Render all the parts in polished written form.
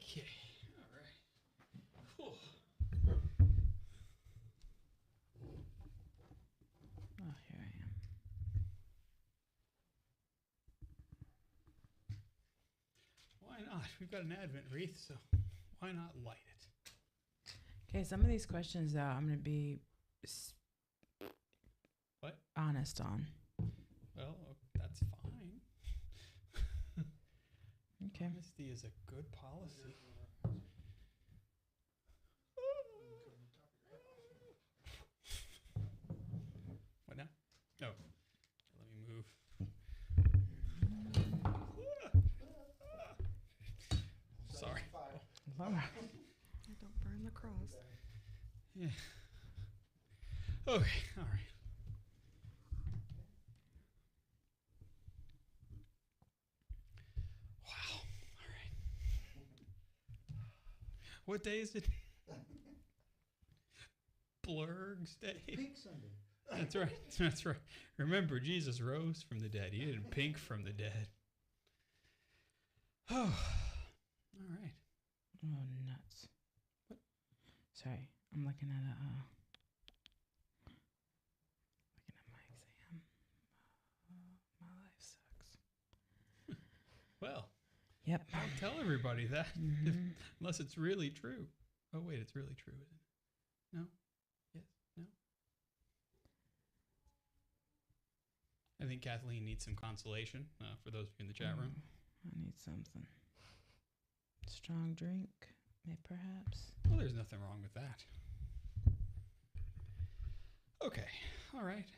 Okay. All right. Whew. Oh, here I am. Why not? We've got an Advent wreath, so why not light it? Okay, some of these questions, though, I'm going to be What? honest on. Well, that's fine. Okay. Honesty is a good policy. What now? Oh, let me move. Sorry. Laura. Don't burn the cross. Yeah. Okay. All right. Wow. All right. What day is it? Blurg's Day. Pink Sunday. That's right. That's right. Remember, Jesus rose from the dead. He didn't pink from the dead. Oh. All right. Oh, nuts. What? Sorry, I'm looking at my exam. My life sucks. Well, Yep. don't tell everybody that Mhm. unless it's really true. Oh, wait, it's really true, isn't it? No? Yes? No? I think Kathleen needs some consolation for those of you in the chat room. I need something. Strong drink, perhaps. Well, there's nothing wrong with that. Okay. All right.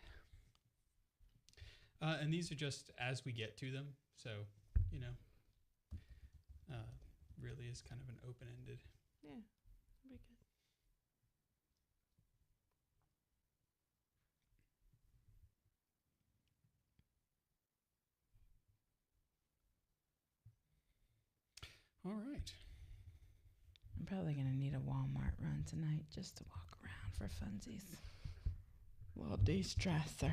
And these are just as we get to them. So, you know, really is kind of an open-ended. Yeah, that'd be good. All right. I'm probably going to need a Walmart run tonight just to walk around for funsies. Little de-stressor.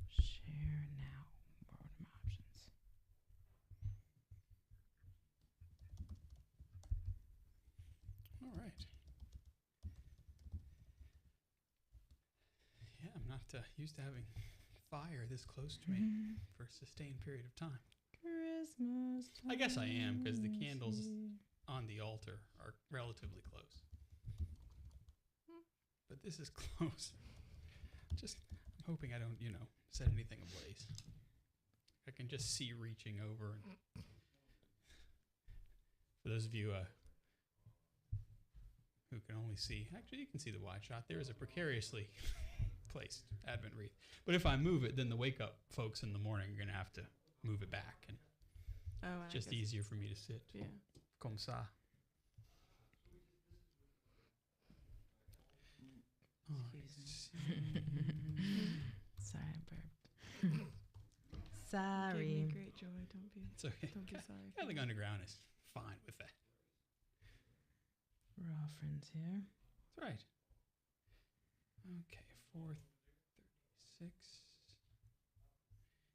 Share now. What are my options? All right. Yeah, I'm not used to having fire this close to me for a sustained period of time. Christmas. I guess I am, 'cause the time candles is here. On the altar are relatively close. But this is close. Just, I'm hoping I don't, set anything ablaze. I can just see reaching over. And for those of you who can only see, actually you can see the wide shot. There is a precariously placed Advent wreath. But if I move it, then the wake up folks in the morning are going to have to move it back. And Oh, it's just easier for me to sit. Yeah. Comme ça. Sorry, I burped. Gave me Sorry. great joy. It's okay. Don't be sorry. Catholic Underground is fine with that. We're all friends here. That's right. Okay, 4:36.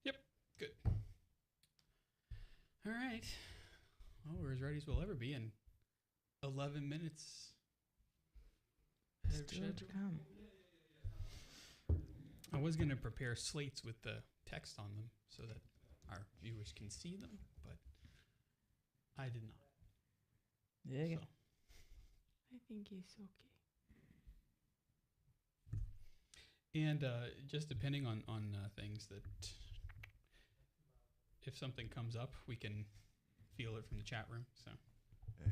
Yep, good. All right. Well, we're as ready as we'll ever be in 11 minutes. Ahead of Still to schedule. come. I was going to prepare slates with the text on them so that our viewers can see them, but I did not. Yeah. So, I think it's okay. and just depending on things that if something comes up, we can feel it from the chat room. So, Hey.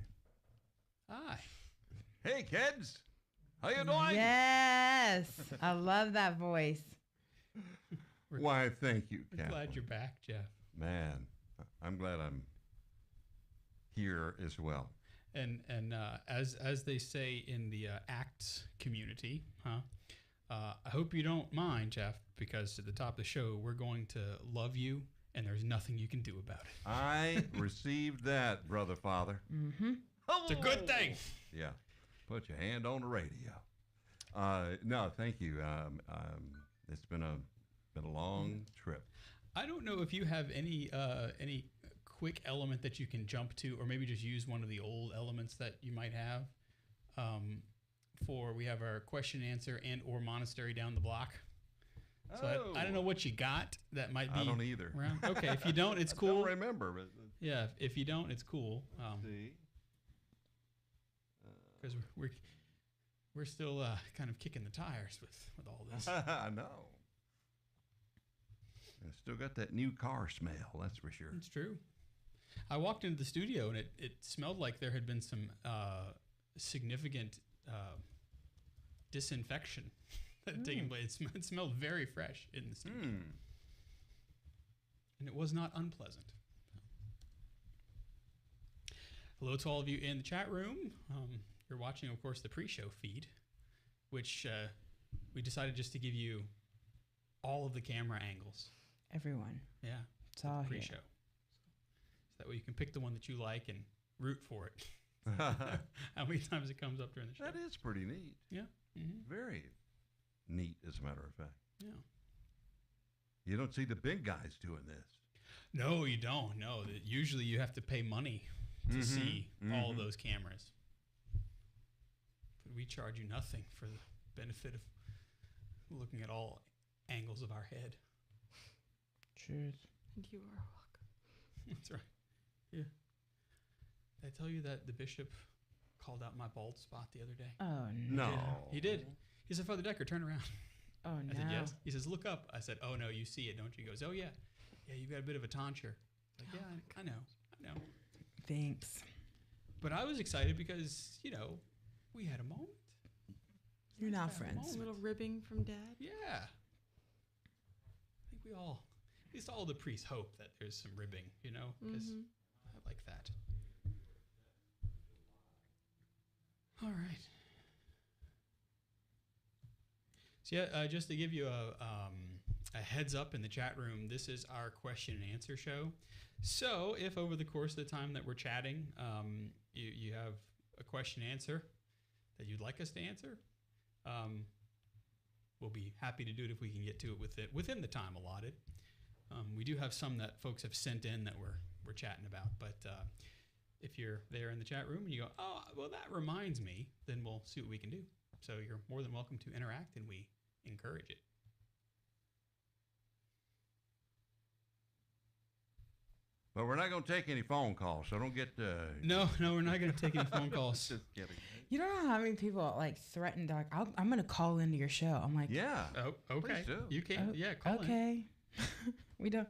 Hi. Hey, kids. How you doing? Yes. I love that voice. Why, thank you, We're Cap. glad you're back, Jeff. Man, I'm glad I'm here as well. And as they say in the ACTS community, I hope you don't mind, Jeff, because at the top of the show, we're going to love you, and there's nothing you can do about it. I received that, brother father. Mm-hmm. It's a good thing. Yeah. Put your hand on the radio. No, thank you. It's been a long trip. I don't know if you have any quick element that you can jump to, or maybe just use one of the old elements that you might have. We have our question and answer and or monastery down the block. So I don't know what you got that might be. I don't either. Around. Okay, if you don't, it's I cool. don't remember, but Yeah, if you don't, it's cool. let's see. Because we're still kind of kicking the tires with all this. I know. I still got that new car smell, that's for sure. It's true. I walked into the studio and it smelled like there had been some significant disinfection that had taken place. It smelled very fresh in the studio. And it was not unpleasant. Hello to all of you in the chat room. You're watching, of course, the pre-show feed, which we decided just to give you all of the camera angles. Everyone. Yeah. It's all here. Pre-show. So that way you can pick the one that you like and root for it. How many times it comes up during the show. That is pretty neat. Yeah. Mm-hmm. Very neat, as a matter of fact. Yeah. You don't see the big guys doing this. No, you don't. No, usually you have to pay money to see all of those cameras. But we charge you nothing for the benefit of looking at all angles of our head. Truth. And you are welcome. That's right. Yeah. Did I tell you that the bishop called out my bald spot the other day? Oh, No. He did. He said, Father Decker, turn around. Oh, no. I said, yes. He says, look up. I said, oh, no, you see it, don't you? He goes, oh, yeah. Yeah, you got a bit of a tonsure. Like, yeah, I know. Thanks. But I was excited because, we had a moment. You're Nice now to have a friends. A moment. little ribbing from Dad. Yeah. I think we all, at least all the priests hope that there's some ribbing, because I like that. All right. So yeah, just to give you a heads up in the chat room, this is our question and answer show. So if over the course of the time that we're chatting, you have a question and answer that you'd like us to answer, we'll be happy to do it if we can get to it within the time allotted. We do have some that folks have sent in that we're chatting about, but if you're there in the chat room and you go, oh, well, that reminds me, then we'll see what we can do. So you're more than welcome to interact, and we encourage it. But we're not going to take any phone calls, so don't get... No, we're not going to take any phone calls. Just kidding. You don't know how many people threaten to I'm going to call into your show. I'm like, Yeah. Oh, okay. Please do. You can, call in. okay. We don't.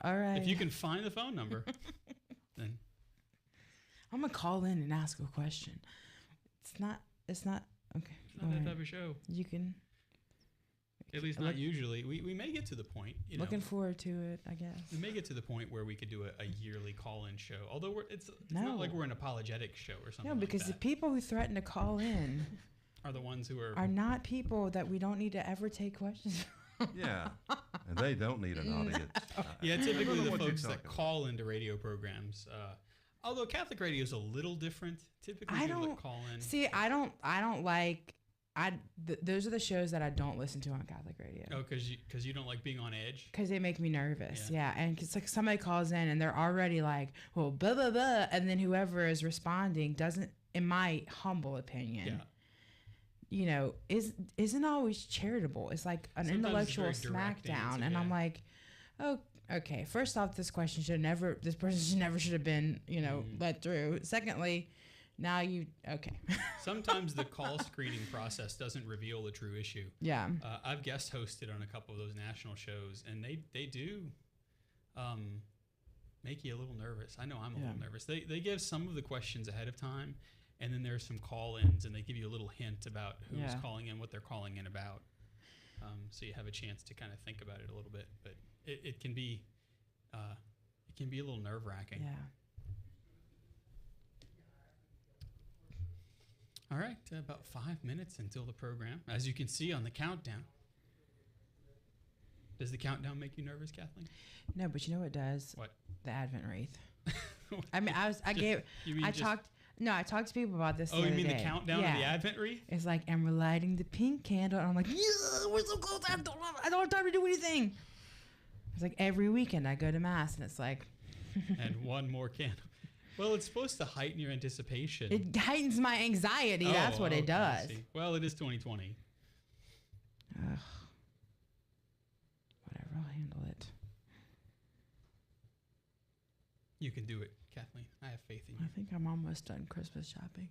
All right. If you can find the phone number, then I'm going to call in and ask a question. It's not okay. it's not all that right. type of show. You can. At least not usually. We may get to the point. Looking forward to it, I guess. We may get to the point where we could do a yearly call-in show. Although it's No. not like we're an apologetic show or something. No, because like the that. people who threaten to call in Are the ones who are not people that we don't need to ever take questions from. Yeah. And they don't need an audience. Yeah, I typically don't know the what you're folks that talking about. call into radio programs. Although Catholic radio is a little different. Typically, I people that don't call in. See, I don't like. Those are the shows that I don't listen to on Catholic radio. Oh, because you don't like being on edge. Because they make me nervous. Yeah. Yeah. And it's like somebody calls in and they're already like, well, blah, blah, blah. And then whoever is responding doesn't, in my humble opinion, isn't always charitable. It's like an Sometimes intellectual it's a very direct smackdown. answer, And yeah. I'm like, oh, okay. First off, this person this person should have been, let through. Secondly, now okay. Sometimes the call screening process doesn't reveal the true issue. Yeah. I've guest hosted on a couple of those national shows, and they do make you a little nervous. I know I'm a little nervous. They give some of the questions ahead of time, and then there's some call-ins, and they give you a little hint about who's calling in, what they're calling in about, so you have a chance to kind of think about it a little bit. But it can be a little nerve-wracking. Yeah. All right, about 5 minutes until the program. As you can see on the countdown. Does the countdown make you nervous, Kathleen? No, but you know what does? What? The Advent wreath. I talked to people about this. Oh, the you other mean day. the countdown of the Advent wreath? It's like, and we're lighting the pink candle. And I'm like, yeah, we're so close. I don't have time to do anything. It's like every weekend I go to mass and it's like, and one more candle. Well, it's supposed to heighten your anticipation. It heightens my anxiety. That's what it okay, I does. see. Well, it is 2020. Ugh. Whatever, I'll handle it. You can do it, Kathleen. I have faith in you. I think I'm almost done Christmas shopping.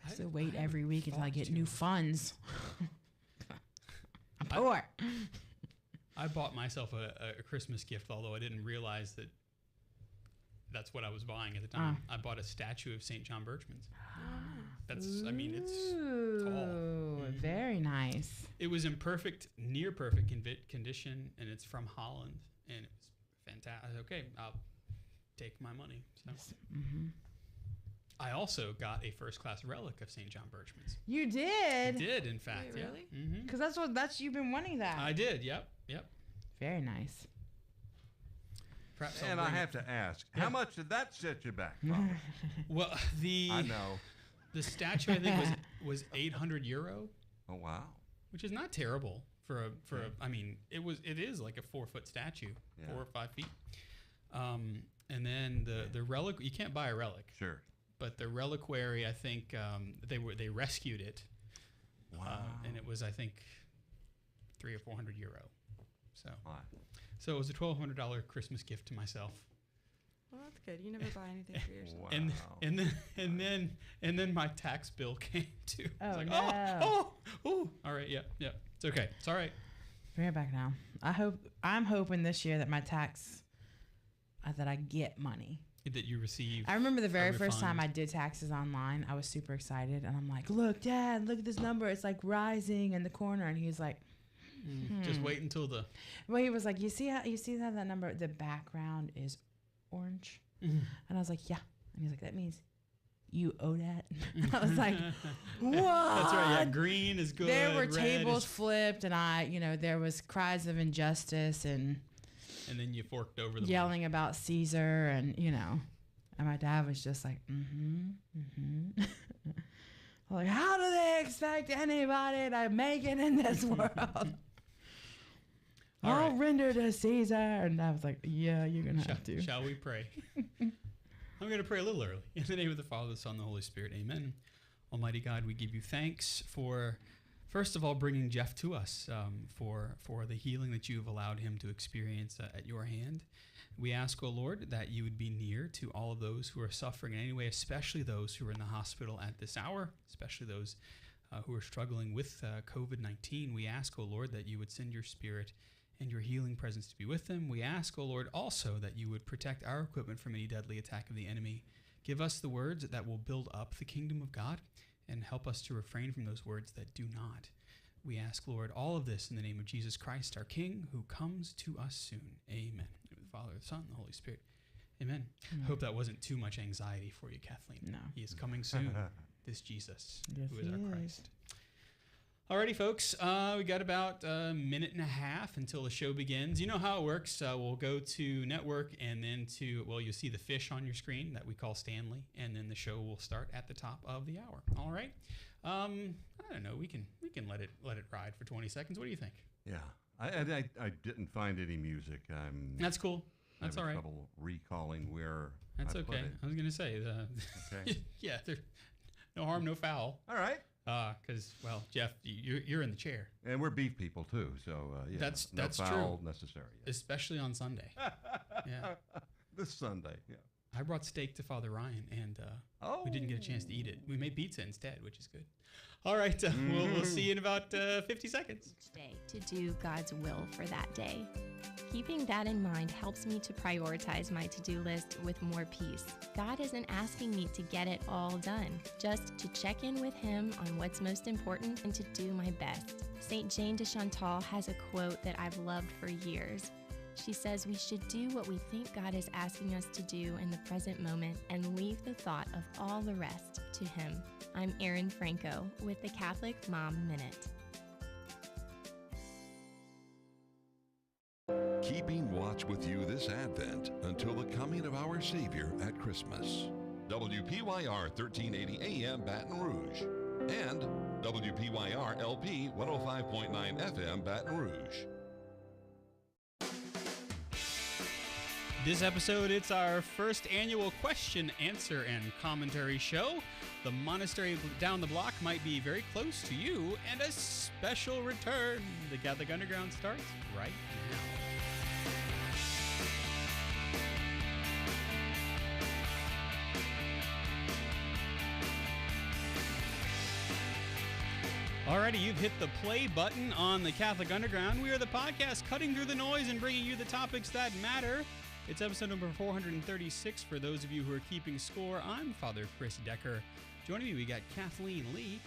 I have to wait haven't every week until I thought get too new much. funds. I'm poor. I bought myself a Christmas gift, although I didn't realize that that's what I was buying at the time. I bought a statue of St. John Birchman's. That's, I mean, it's tall. Ooh, very nice. It was in near perfect condition, and it's from Holland, and it was fantastic. Okay, I'll take my money. So. Mm-hmm. I also got a first-class relic of St. John Birchman's. You I did? did, in fact. Wait, Yeah. really? Mm-hmm. Because you've been wanting that. I did. Yep. Very nice. Perhaps And I'll I bring have to ask, Yeah. how much did that set you back from? Well, I know. the statue I think was 800 euro, Oh, wow. which is not terrible for a. I mean, it is like a 4-foot statue, Yeah. 4 or 5 feet. And then the relic, you can't buy a relic, Sure. but the reliquary, I think they rescued it, Wow. and it was I think 300 or 400 euro. Wow. So it was a $1,200 Christmas gift to myself. Well, that's good. You never buy anything for yourself. Wow. And then my tax bill came too. Oh, It's like, no. oh, all right, yeah, it's okay, it's all right. Bring it back now. I'm hoping this year that my tax, that I get money. That you receive. I remember the very first time refund. I did taxes online. I was super excited, and I'm like, "Look, Dad, look at this number. It's like rising in the corner." And he's like, Just wait until the. "Well," he was like, "You see how that number? The background is orange." Mm-hmm. And I was like, "Yeah." And he's like, "That means you owe that." I was like, "What?" That's right. Yeah, green is good. There were red tables is- flipped, and there was cries of injustice and and then you forked over the. yelling about Caesar, and my dad was just like, like, how do they expect anybody to make it in this world? All I'll right. render to Caesar. And I was like, yeah, you're gonna have to. Shall we pray? I'm going to pray a little early. In the name of the Father, the Son, and the Holy Spirit. Amen. Almighty God, we give you thanks for, first of all, bringing Jeff to us, for the healing that you have allowed him to experience at your hand. We ask, O Lord, that you would be near to all of those who are suffering in any way, especially those who are in the hospital at this hour, especially those who are struggling with COVID-19. We ask, O Lord, that you would send your Spirit and your healing presence to be with them. We ask, O Lord, also that you would protect our equipment from any deadly attack of the enemy. Give us the words that will build up the kingdom of God, and help us to refrain from those words that do not. We ask, Lord, all of this in the name of Jesus Christ, our King, who comes to us soon. Amen. In the name of the Father, the Son, and the Holy Spirit. Amen. Hope that wasn't too much anxiety for you, Kathleen. No. He is coming soon, this Jesus, Yes, who is he our is. Christ. Alrighty, folks, we got about a minute and a half until the show begins. You know how it works. We'll go to network and then you'll see the fish on your screen that we call Stanley, and then the show will start at the top of the hour. All right. I don't know. We can let it ride for 20 seconds. What do you think? Yeah. I didn't find any music. I'm That's cool. That's all having right. trouble recalling where That's I put okay. it. I was gonna say Okay. yeah. There's no harm, no foul. All right. Because Jeff, you're in the chair, And we're beef people too, so yeah, That's no true. foul necessary. especially on Sunday. Yeah. This Sunday, yeah. I brought steak to Father Ryan, and we didn't get a chance to eat it. We made pizza instead, which is good. All right, we'll see you in about 50 seconds. Each day to do God's will for that day. Keeping that in mind helps me to prioritize my to-do list with more peace. God isn't asking me to get it all done, just to check in with Him on what's most important and to do my best. St. Jane de Chantal has a quote that I've loved for years. She says we should do what we think God is asking us to do in the present moment and leave the thought of all the rest to Him. I'm Erin Franco with the Catholic Mom Minute. Keeping watch with you this Advent until the coming of our Savior at Christmas. WPYR 1380 AM Baton Rouge and WPYR LP 105.9 FM Baton Rouge. This episode, it's our first annual question, answer, and commentary show. The monastery down the block might be very close to you, and a special return. The Catholic Underground starts right now. Alrighty, you've hit the play button on the Catholic Underground. We are the podcast cutting through the noise and bringing you the topics that matter. It's episode number 436 for those of you who are keeping score. I'm Father Chris Decker. Joining me, we got Kathleen Lee.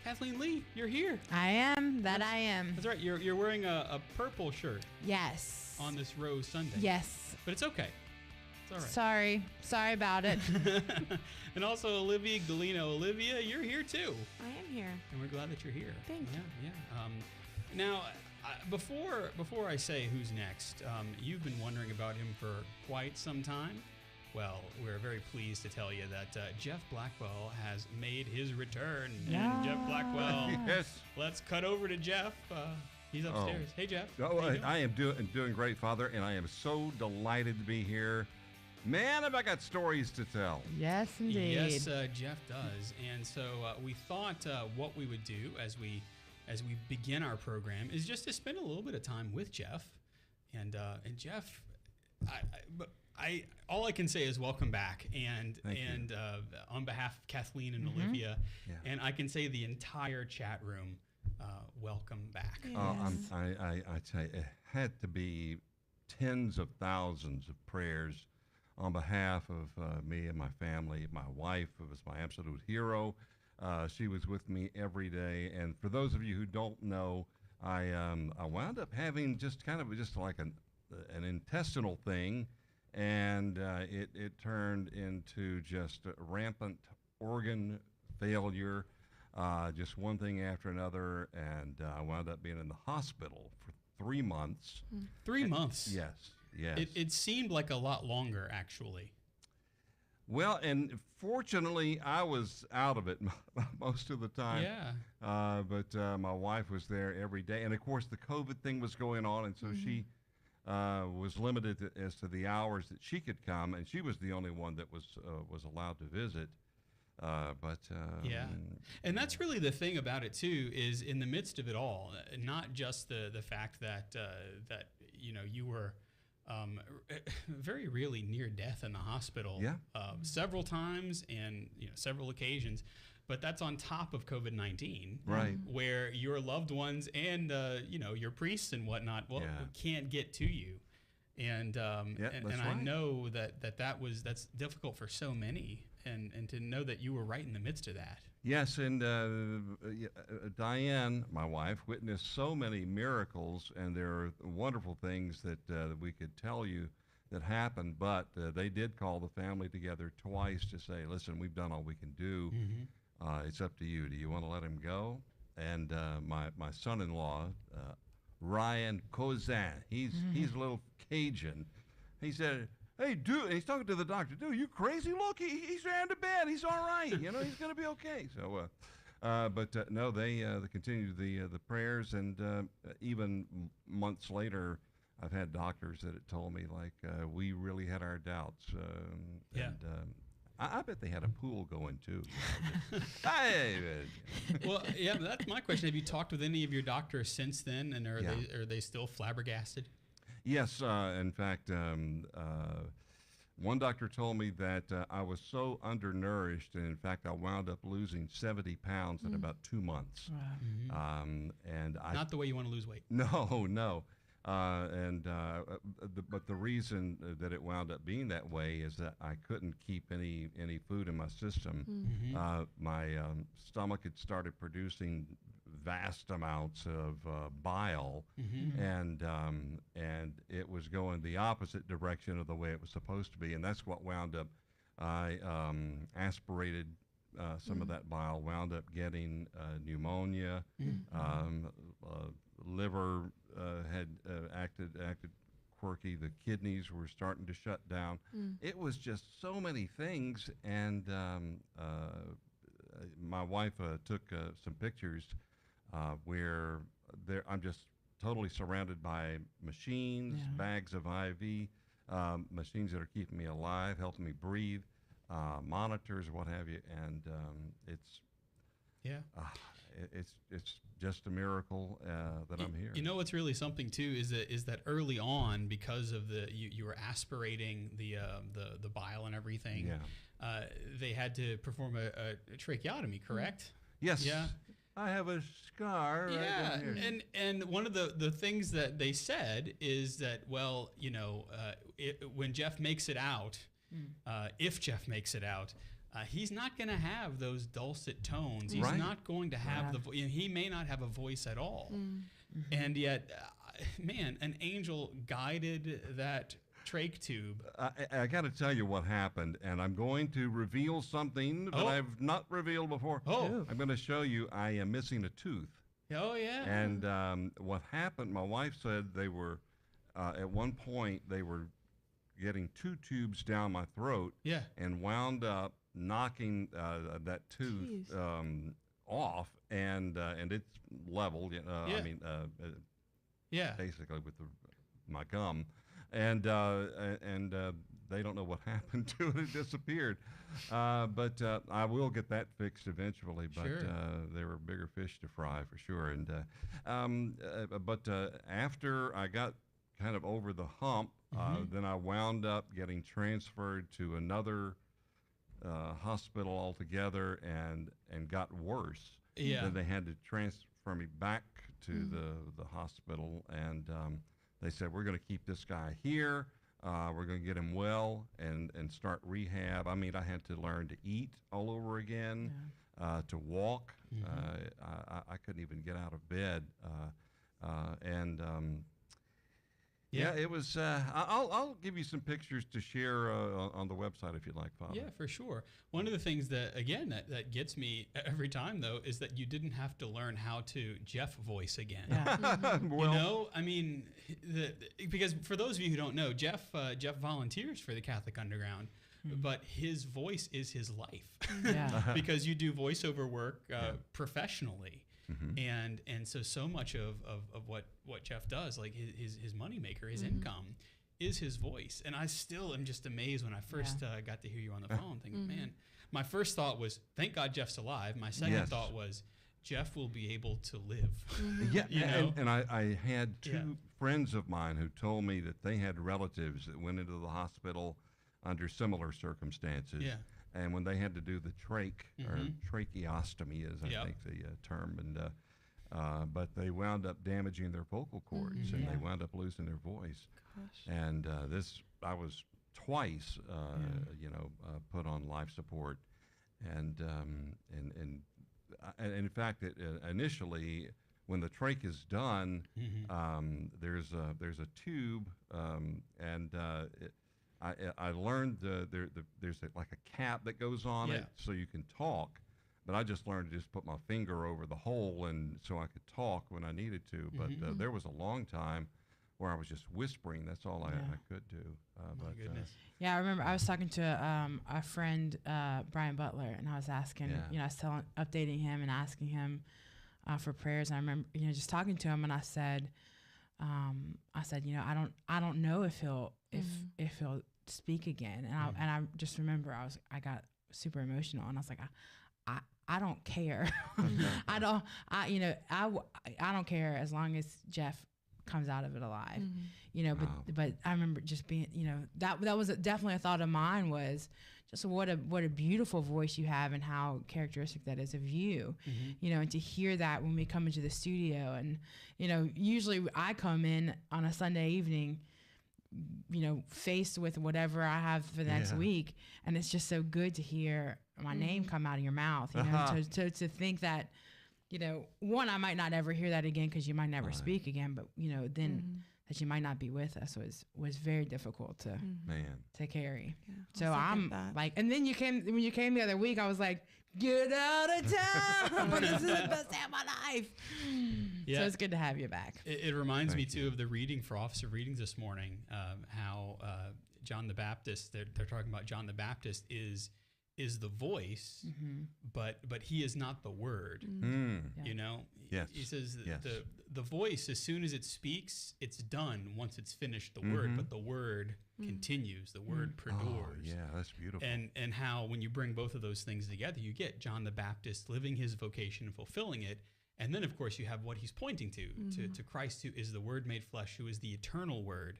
Kathleen Lee, you're here. I am. I am. That's right. You're wearing a purple shirt Yes. on this Rose Sunday. Yes. But it's okay. It's all right. Sorry about it. And also Olivia Galino. Olivia, you're here too. I am here. And we're glad that you're here. Thank you. Yeah. Now, before I say who's next, you've been wondering about him for quite some time. Well, we're very pleased to tell you that Jeff Blackwell has made his return. And Jeff Blackwell, Yes. let's cut over to Jeff. He's upstairs. Hey, Jeff. Oh, How you doing? I am doing great, Father, and I am so delighted to be here. Man, have I got stories to tell. Yes, indeed. Yes, Jeff does. And so we thought what we would do as we begin our program is just to spend a little bit of time with Jeff. And Jeff, I all I can say is welcome back. And Thank you. On behalf of Kathleen and Olivia, and I can say the entire chat room, welcome back. Yeah. I tell you, it had to be tens of thousands of prayers on behalf of me and my family. My wife was my absolute hero. She was with me every day. And for those of you who don't know, I wound up having just like an intestinal thing, and it turned into just rampant organ failure, just one thing after another, and I wound up being in the hospital for 3 months. 3 months. Yes. It seemed like a lot longer, actually. Well, and fortunately, I was out of it most of the time. Yeah. But my wife was there every day, and of course, the COVID thing was going on, and so she was limited as to the hours that she could come, and she was the only one that was allowed to visit. Yeah, and that's really the thing about it too, is in the midst of it all, not just the fact that that you were very really near death in the hospital, several times and several occasions, but that's on top of COVID-19, right? Where your loved ones and your priests and whatnot can't get to you, and I know that's difficult for so many. And to know that you were right in the midst of that. Yes, and Diane, my wife, witnessed so many miracles, and there are wonderful things that we could tell you that happened, but they did call the family together twice to say, listen, we've done all we can do. It's up to you. Do you want to let him go? And my son-in-law, Ryan Kozan, he's a little Cajun. He said, hey, dude, and he's talking to the doctor. Dude, you crazy? Look, he's ran to bed. He's all right. He's going to be okay. So, no, they continued the prayers, and even months later, I've had doctors that had told me, like, we really had our doubts. And I bet they had a pool going, too. Well, yeah, that's my question. Have you talked with any of your doctors since then, and are they still flabbergasted? Yes, in fact, one doctor told me that I was so undernourished, and in fact, I wound up losing 70 pounds in about 2 months. Wow. And Not the way you want to lose weight. No. But the reason that it wound up being that way is that I couldn't keep any food in my system. My stomach had started producing vast amounts of bile, and it was going the opposite direction of the way it was supposed to be, and that's what wound up. I aspirated some of that bile, wound up getting pneumonia. Liver had acted quirky. The kidneys were starting to shut down. It was just so many things, and my wife took some pictures where I'm just totally surrounded by machines, bags of IV machines that are keeping me alive, helping me breathe, monitors, what have you, and it's Yeah. it's just a miracle that I'm here. You know what's really something too is that early on, because of you were aspirating the bile and everything. Yeah. They had to perform a tracheotomy, correct? Yes. Yeah. I have a scar right Yeah, down here. and one of the things that they said is that, well, when Jeff makes it out, if Jeff makes it out, he's not going to have those dulcet tones. He's Right. not going to have he may not have a voice at all. And yet, man, an angel guided that trach tube. I got to tell you what happened, and I'm going to reveal something that Oh. I've not revealed before. Oh. I'm going to show you I am missing a tooth. Oh yeah. And what happened, my wife said they were, at one point, they were getting 2 tubes down my throat Yeah. and wound up knocking that tooth off, and it's level. Yeah. I mean, Yeah. basically with my gum, and they don't know what happened to it. It disappeared. But I will get that fixed eventually. But Sure. there were bigger fish to fry for sure. And but after I got kind of over the hump, then I wound up getting transferred to another hospital altogether, and got worse. Yeah. Then they had to transfer me back to the hospital, and they said, we're going to keep this guy here. We're going to get him well and start rehab. I mean, I had to learn to eat all over again, to walk. I couldn't even get out of bed. Yeah, it was. I'll give you some pictures to share on the website if you'd like, Father. Yeah, for sure. One of the things that, again, that gets me every time, though, is that you didn't have to learn how to Jeff voice again. Yeah. Well, I mean, because for those of you who don't know, Jeff volunteers for the Catholic Underground, but his voice is his life. Yeah. Because you do voiceover work professionally. And so much of what Jeff does, like his moneymaker, his income, is his voice. And I still am just amazed when I first got to hear you on the phone, thinking, man, my first thought was, thank God Jeff's alive. My second Yes. thought was, Jeff will be able to live. yeah, you know? and I had 2 Yeah. friends of mine who told me that they had relatives that went into the hospital under similar circumstances. Yeah. And when they had to do the trach, or tracheostomy is, I think, the term, and but they wound up damaging their vocal cords, and they wound up losing their voice. Gosh. And I was twice, put on life support, and in fact, initially, when the trach is done, there's a tube, and I learned there's like a cap that goes on it so you can talk, but I just learned to just put my finger over the hole, and so I could talk when I needed to. But there was a long time where I was just whispering. That's all I could do. My goodness. Yeah, I remember I was talking to a friend, Brian Butler, and I was asking, I was updating him and asking him for prayers. And I remember, just talking to him, and I said, I don't know if he'll speak again. And I just remember I got super emotional, and I was like, I don't care. I don't care as long as Jeff comes out of it alive, but I remember just being, that was definitely a thought of mine, was just what a beautiful voice you have, and how characteristic that is of you, and to hear that when we come into the studio, and, usually I come in on a Sunday evening, faced with whatever I have for the next week. And it's just so good to hear my name come out of your mouth, to think that, one, I might not ever hear that again, because you might never speak again, but, then that you might not be with us was very difficult to carry. Yeah, So I'll I'm second that. like, and then when you came the other week, I was like, get out of town. This is the best day of my life. Yeah. So it's good to have you back. It reminds me Thank too of the reading for Officer Readings this morning, how John the Baptist, they're talking about John the Baptist is is the voice, but he is not the word. Mm. Yeah. You know, Yes. he says Yes. the voice, as soon as it speaks, it's done once it's finished the word, but the word continues. The word perdures. Oh, yeah, that's beautiful. And how when you bring both of those things together, you get John the Baptist living his vocation and fulfilling it. And then, of course, you have what he's pointing to Christ, who is the Word made flesh, who is the eternal Word.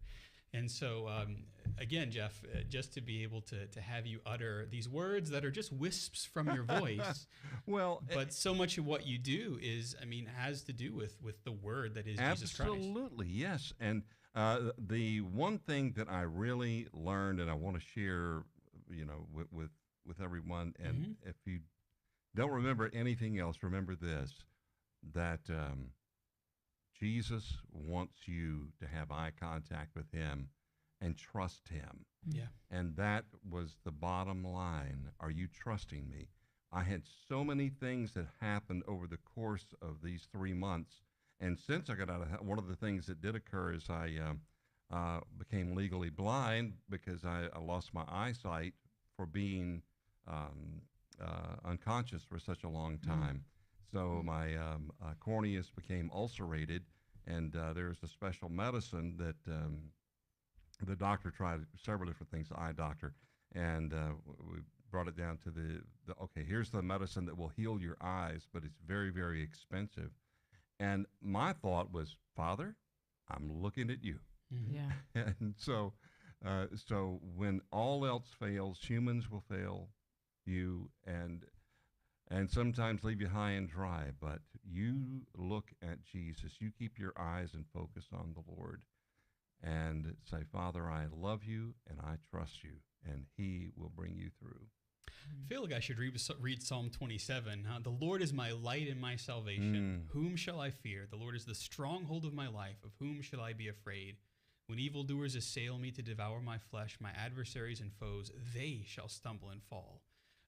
And so, again, Jeff, just to be able to have you utter these words that are just wisps from your voice, well, but so much of what you do is, I mean, has to do with the Word that is Jesus Christ. absolutely, yes. And the one thing that I really learned, and I want to share, you know, with everyone, and if you don't remember anything else, remember this, that Jesus wants you to have eye contact with him and trust him. Yeah. And that was the bottom line. Are you trusting me? I had so many things that happened over the course of these 3 months. And since I got out of one of the things that did occur is I became legally blind because I lost my eyesight for being unconscious for such a long time. So my corneas became ulcerated, and there's a special medicine that the doctor tried several different things, the eye doctor, and we brought it down to the okay, here's the medicine that will heal your eyes, but it's very, very expensive. And my thought was, Father, I'm looking at you. Yeah. And so when all else fails, humans will fail you and sometimes leave you high and dry, but you look at Jesus. You keep your eyes and focus on the Lord and say, Father, I love you and I trust you, and he will bring you through. I feel like I should read Psalm 27. The Lord is my light and my salvation. Whom shall I fear? The Lord is the stronghold of my life. Of whom shall I be afraid? When evildoers assail me to devour my flesh, my adversaries and foes, they shall stumble and fall.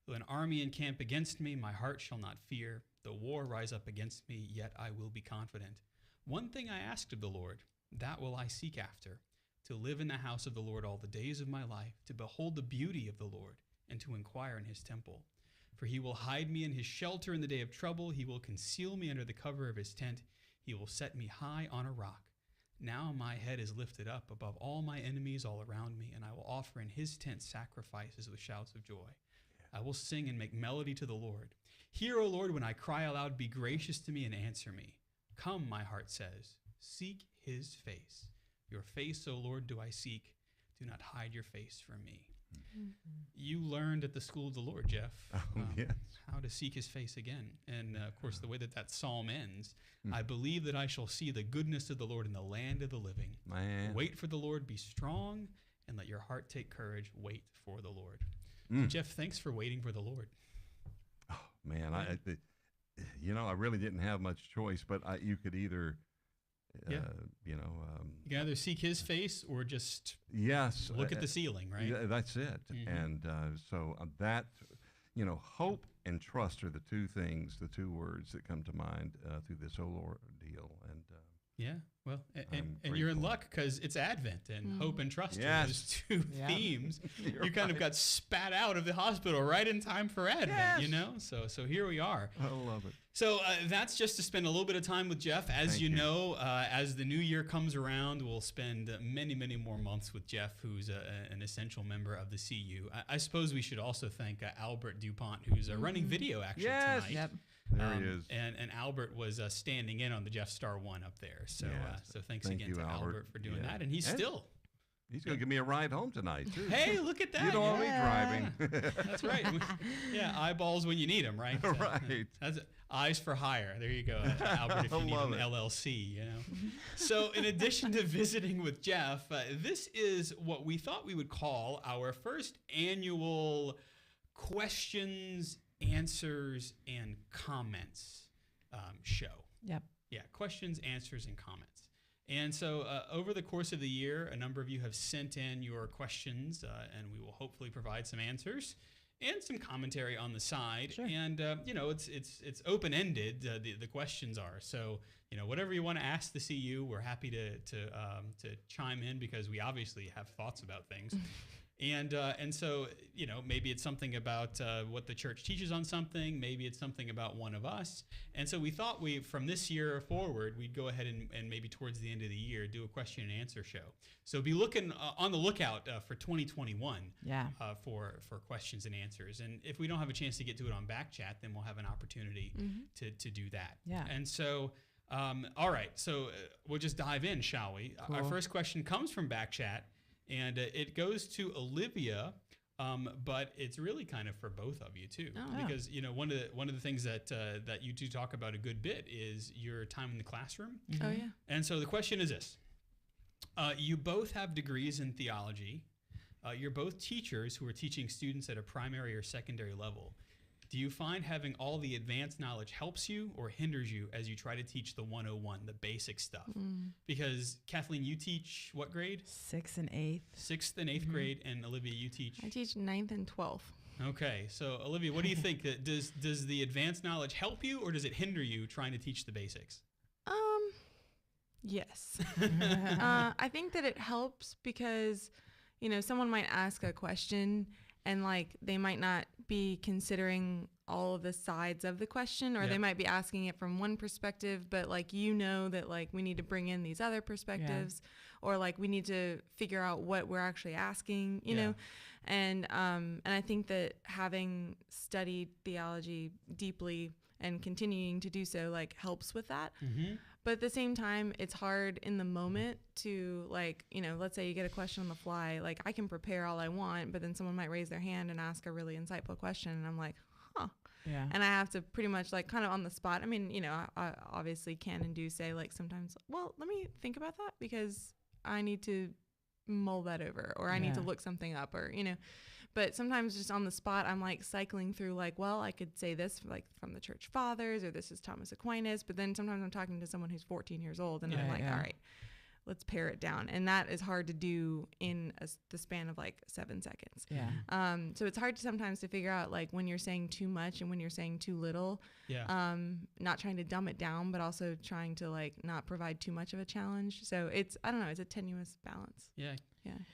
Though an army encamp against me, my heart shall not fear. Though war rise up against me, yet I will be confident. One thing I asked of the Lord, that will I seek after, to live in the house of the Lord all the days of my life, to behold the beauty of the Lord, and to inquire in his temple. For he will hide me in his shelter in the day of trouble. He will conceal me under the cover of his tent. He will set me high on a rock. Now my head is lifted up above all my enemies all around me, and I will offer in his tent sacrifices with shouts of joy. I will sing and make melody to the Lord. Hear, O Lord, when I cry aloud, be gracious to me and answer me. Come, my heart says, seek his face. Your face, O Lord, do I seek. Do not hide your face from me. You learned at the school of the Lord, Jeff, Yes. how to seek his face again. And, of course, the way that psalm ends, I believe that I shall see the goodness of the Lord in the land of the living. Man. Wait for the Lord, be strong, and let your heart take courage. Wait for the Lord. Jeff, thanks for waiting for the Lord. Oh, man, I really didn't have much choice, but you could either, You can either seek his face or just yes, look at the ceiling, right? Yeah, that's it. And so that, hope and trust are the two things, the two words that come to mind through this whole ordeal. And yeah, well, I'm and you're in grateful. luck because it's Advent and hope and trust are Yes. those two Yeah. themes. You're You kind of got spat out of the hospital right in time for Advent, So here we are. I love it. So that's just to spend a little bit of time with Jeff. As Thank you you. know, as the new year comes around, we'll spend many, many more months with Jeff, who's an essential member of the CU. I suppose we should also thank Albert DuPont, who's running video actually Yes. tonight. Yep. There he is. And Albert was standing in on the Jeff Star 1 up there. So Yes. so thanks Thank again you, to Albert. Albert for doing Yeah. that. And he's And- still. He's going to give me a ride home tonight, too. Hey, look at that. You don't want me Yeah. driving. That's right. Yeah, eyeballs when you need them, right? Right. That's eyes for hire. There you go, Albert. If I you need love an it. LLC, So, in addition to visiting with Jeff, this is what we thought we would call our first annual questions, answers, and comments show. Yep. Yeah, questions, answers, and comments. And so over the course of the year, a number of you have sent in your questions, and we will hopefully provide some answers and some commentary on the side. Sure. And it's open ended. The questions are so whatever you want to ask the CU, we're happy to chime in because we obviously have thoughts about things. And so, maybe it's something about what the church teaches on something. Maybe it's something about one of us. And so we thought from this year forward, we'd go ahead and maybe towards the end of the year do a question and answer show. So be looking on the lookout for 2021 for questions and answers. And if we don't have a chance to get to it on Backchat, then we'll have an opportunity to do that. Yeah. And so, all right. So we'll just dive in, shall we? Cool. Our first question comes from Backchat. And it goes to Olivia, but it's really kind of for both of you too, because one of the things that you two talk about a good bit is your time in the classroom. Mm-hmm. Oh yeah. And so the question is this: you both have degrees in theology. You're both teachers who are teaching students at a primary or secondary level. Do you find having all the advanced knowledge helps you or hinders you as you try to teach the 101, the basic stuff? Because Kathleen, you teach what grade? 6th and 8th. 6th and 8th grade, and Olivia, you teach? I teach 9th and 12th. Okay, so Olivia, what do you think? Does the advanced knowledge help you or does it hinder you trying to teach the basics? Yes. I think that it helps because, someone might ask a question and like they might not be considering all of the sides of the question, or they might be asking it from one perspective, but like that like we need to bring in these other perspectives, or like we need to figure out what we're actually asking, you know. And I think that having studied theology deeply and continuing to do so like helps with that. But at the same time, it's hard in the moment to like, let's say you get a question on the fly, like I can prepare all I want, but then someone might raise their hand and ask a really insightful question. And I'm like, Yeah. And I have to pretty much like kind of on the spot. I mean, I obviously can and do say like sometimes, well, let me think about that because I need to mull that over, or I need to look something up, or, but sometimes just on the spot, I'm like cycling through like, well, I could say this like from the church fathers, or this is Thomas Aquinas. But then sometimes I'm talking to someone who's 14 years old and I'm like, all right, let's pare it down. And that is hard to do in the span of like 7 seconds. Yeah. So it's hard sometimes to figure out like when you're saying too much and when you're saying too little. Not trying to dumb it down, but also trying to like not provide too much of a challenge. So it's, I don't know, it's a tenuous balance. Yeah.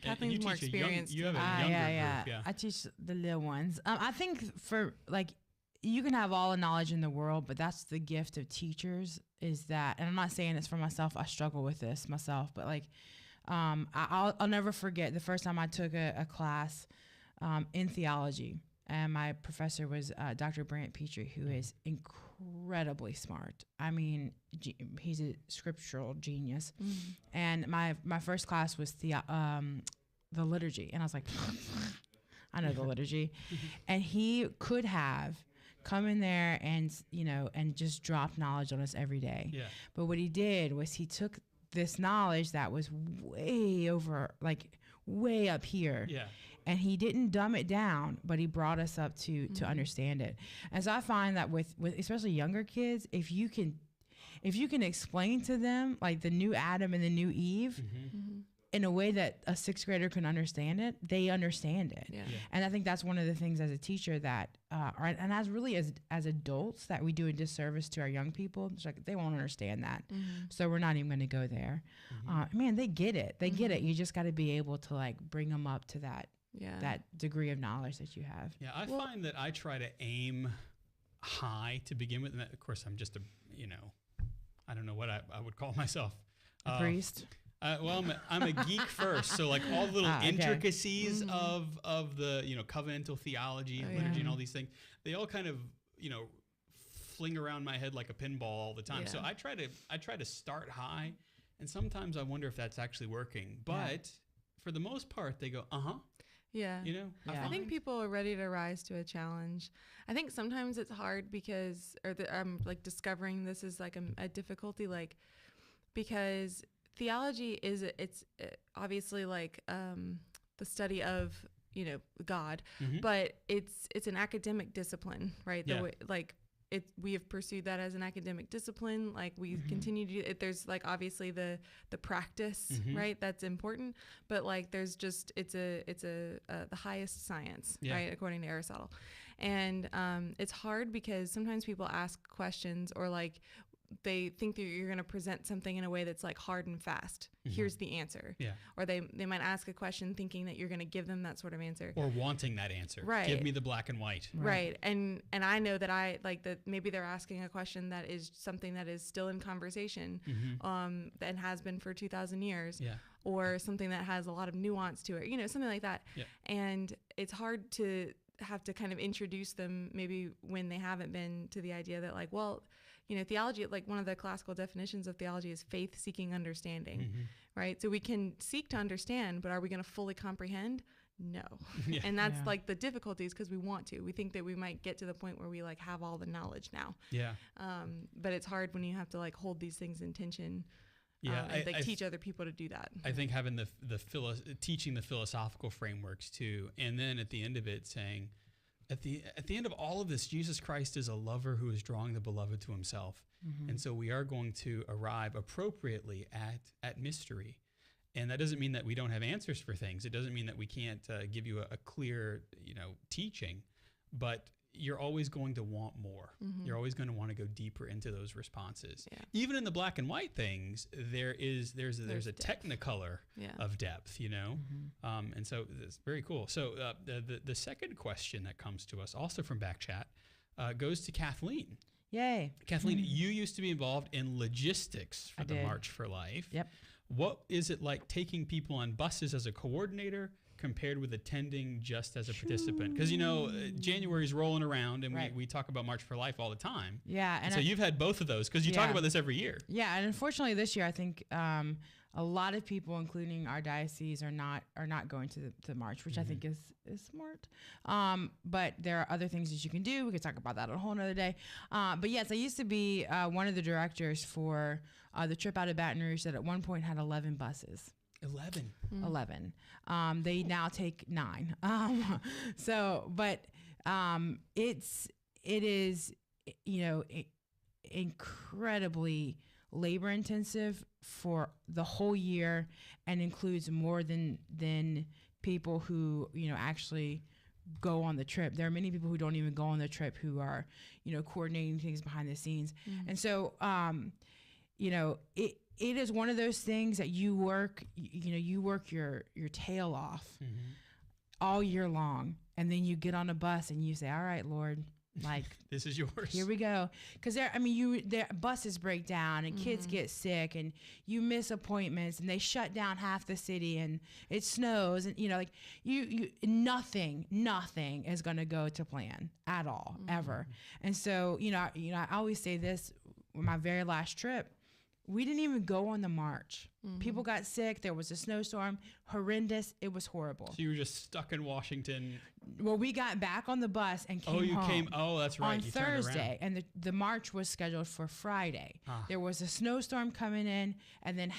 Kathleen's more experienced. You have a younger group. Yeah. I teach the little ones. I think for like, you can have all the knowledge in the world, but that's the gift of teachers is that, and I'm not saying it's for myself, I struggle with this myself, but like, I'll never forget the first time I took a class in theology, and my professor was Dr. Brant Petrie, who is incredibly smart. I mean, he's a scriptural genius. And my first class was the liturgy, and I was like, I know the liturgy. And he could have come in there and just drop knowledge on us every day. Yeah. But what he did was he took this knowledge that was way up here. Yeah. And he didn't dumb it down, but he brought us up to understand it. And so I find that with especially younger kids, if you can explain to them like the new Adam and the new Eve in a way that a 6th grader can understand it, they understand it. Yeah. And I think that's one of the things as a teacher that, and as adults, that we do a disservice to our young people. It's like, they won't understand that. So we're not even going to go there. Man, they get it. They get it. You just got to be able to like bring them up to that degree of knowledge that you have. Yeah, I find that I try to aim high to begin with. And of course, I'm just I don't know what I would call myself. A priest? Well, I'm a geek first, so like all the little intricacies of the covenantal theology, liturgy, and all these things, they all kind of fling around my head like a pinball all the time. So I try to start high, and sometimes I wonder if that's actually working. But for the most part, they go, Yeah. I think people are ready to rise to a challenge. I think sometimes it's hard because, I'm like discovering this is like a difficulty, like because theology it's obviously like the study of God, but it's an academic discipline, right? Yeah. We have pursued that as an academic discipline. Like we continue to do it. There's like obviously the practice, right? That's important, but like there's just it's the highest science, right? According to Aristotle, and it's hard because sometimes people ask questions or like they think that you're going to present something in a way that's like hard and fast. Here's the answer. Yeah. Or they might ask a question thinking that you're going to give them that sort of answer. Or wanting that answer. Right. Give me the black and white. Right. And I know that I like that maybe they're asking a question that is something that is still in conversation, and has been for 2,000 years. Yeah. Or something that has a lot of nuance to it, something like that. Yeah. And it's hard to have to kind of introduce them maybe when they haven't been to the idea that like, well, theology, like one of the classical definitions of theology is faith seeking understanding, right? So we can seek to understand, but are we going to fully comprehend? No. Yeah. And that's like the difficulties because we want to. We think that we might get to the point where we like have all the knowledge now. Yeah. But it's hard when you have to like hold these things in tension. Yeah, And like teach other people to do that. I think having teaching the philosophical frameworks too, and then at the end of it saying, at the end of all of this, Jesus Christ is a lover who is drawing the beloved to himself, and so we are going to arrive appropriately at mystery, and that doesn't mean that we don't have answers for things. It doesn't mean that we can't give you a clear teaching, but you're always going to want more. You're always going to want to go deeper into those responses. Yeah. Even in the black and white things, there's a technicolor of depth, and so it's very cool. So the second question that comes to us, also from Backchat, goes to Kathleen. Yay. Kathleen, you used to be involved in logistics for the March for Life. Yep. What is it like taking people on buses as a coordinator compared with attending just as a participant? Because, January's rolling around and we talk about March for Life all the time. Yeah. And so you've had both of those because you talk about this every year. Yeah. And unfortunately this year, I think a lot of people, including our diocese, are not going to the March, which I think is smart. But there are other things that you can do. We could talk about that on a whole nother day. But yes, I used to be one of the directors for the trip out of Baton Rouge that at one point had 11 buses. 11. They now take 9. It is incredibly labor intensive for the whole year and includes more than people who actually go on the trip. There are many people who don't even go on the trip who are coordinating things behind the scenes. And so it is one of those things that you work your tail off all year long, and then you get on a bus and you say, all right, Lord, like this is yours. Here we go. Because buses break down and kids get sick and you miss appointments and they shut down half the city and it snows and nothing is going to go to plan at all ever. And so I always say this: my very last trip, we didn't even go on the march. People got sick. There was a snowstorm. Horrendous. It was horrible. So you were just stuck in Washington. Well, we got back on the bus and came home. Oh, that's right. On Thursday, and the march was scheduled for Friday. There was a snowstorm coming in, and then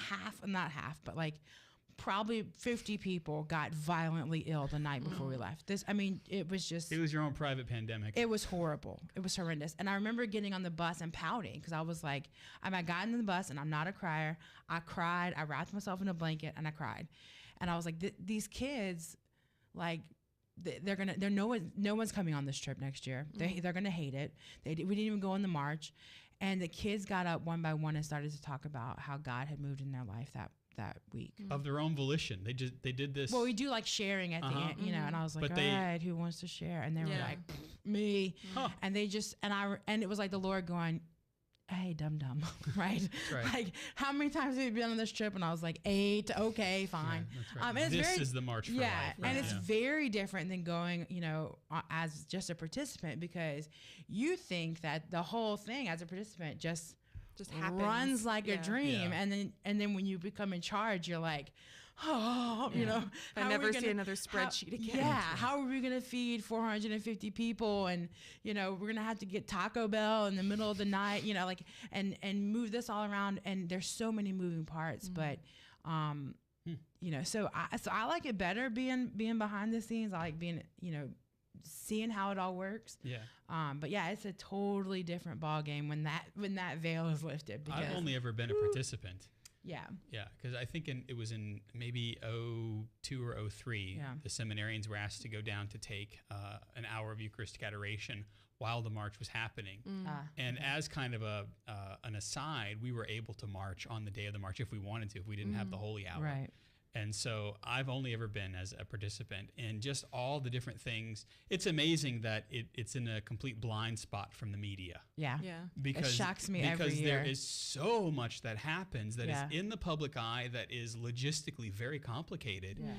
probably 50 people got violently ill the night before we left. It was your own private pandemic. It was horrible. It was horrendous. And I remember getting on the bus and pouting because I was like, I got in the bus and I'm not a crier. I cried. I wrapped myself in a blanket and I cried. And I was like, these kids, like, no one's coming on this trip next year. They're gonna hate it. We didn't even go on the march. And the kids got up one by one and started to talk about how God had moved in their life that week. Of their own volition. They did this. Well, we do like sharing at the end, and I was like, all right, who wants to share? And they were like, me. And they just, and it was like the Lord going, hey, dum-dum, right? Right. Like, how many times have you been on this trip? And I was like, 8, okay, fine. Yeah, that's right. This is the March for Life. Right? And it's very different than going, as just a participant, because you think that the whole thing as a participant just happens. Runs like a dream, and then when you become in charge, you're like, I never see another spreadsheet again. Yeah, how are we gonna feed 450 people, and we're gonna have to get Taco Bell in the middle of the night, and move this all around, and there's so many moving parts, but so I like it better being behind the scenes. I like being seeing how it all works. Yeah. But yeah, it's a totally different ball game when that veil is lifted. Because I've only ever been a participant. Yeah. Yeah, because I think it was in maybe 2002 or 2003, the seminarians were asked to go down to take an hour of Eucharistic adoration while the march was happening. And as kind of an aside, we were able to march on the day of the march if we wanted to, if we didn't have the holy hour. Right. And so I've only ever been as a participant in just all the different things. It's amazing that it's in a complete blind spot from the media. Yeah. Yeah. Because, shocks me every because year. there is so much that happens that Yeah. is in the public eye that is logistically very complicated. Yeah.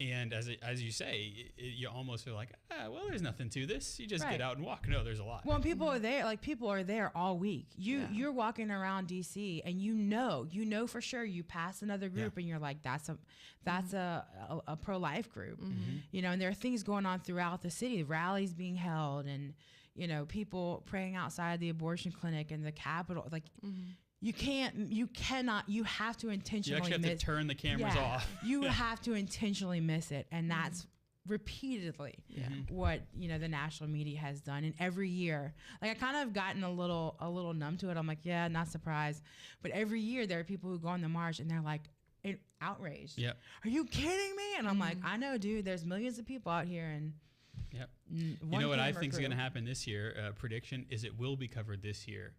And as you say, you almost feel like, well, there's nothing to this. You just Right. get out and walk. No, there's a lot. Well, and people are there. Like people are there all week. You're walking around DC, and you know for sure you pass another group, and you're like, that's a pro-life group, you know. And there are things going on throughout the city, rallies being held, and you know, people praying outside the abortion clinic and the Capitol. Like you cannot. You have to You intentionally actually have to turn the cameras Yeah. off. You have to intentionally miss it, and that's repeatedly what the national media has done. And every year, like I kind of gotten a little numb to it. I'm like, yeah, not surprised. But every year there are people who go on the march and they're like outraged. Yep. Are you kidding me? And I'm like, I know, dude. There's millions of people out here, and Yep. You know what I think is going to happen this year? Prediction is it will be covered this year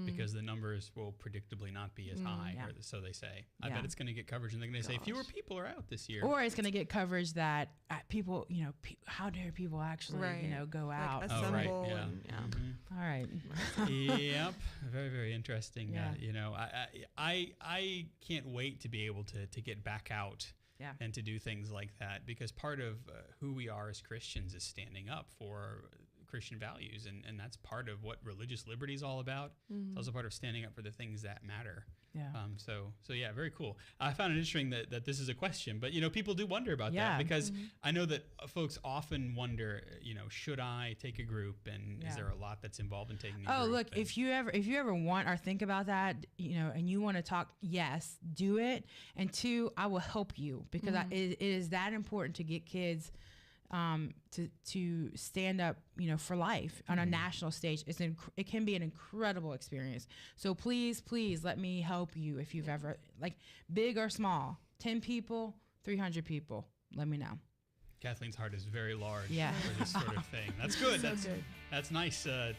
because the numbers will predictably not be as high, Yeah. or so they say. I Yeah. bet it's going to get coverage, and they're going to say fewer people are out this year. Or it's going to get coverage that people, how dare people actually, go out. Like Oh, right, assemble yeah. and, All right. Yep, very, very interesting. Yeah. I can't wait to be able to get back out Yeah. and to do things like that, because part of who we are as Christians is standing up for Christian values, and that's part of what religious liberty is all about. It's also part of standing up for the things that matter. Yeah. So yeah, very cool. I found it interesting that this is a question, but people do wonder about Yeah. that, because I know that folks often wonder, should I take a group, and is there a lot that's involved in taking a Oh, group? look, And if you ever want or think about that, and you want to talk, yes, do it. And two, I will help you, because it is that important to get kids to stand up, for life on a national stage. It can be an incredible experience. So please let me help you if you've ever, like, big or small, 10 people, 300 people, let me know. Kathleen's heart is very large Yeah. for this sort of thing. That's good. So that's good. That's nice to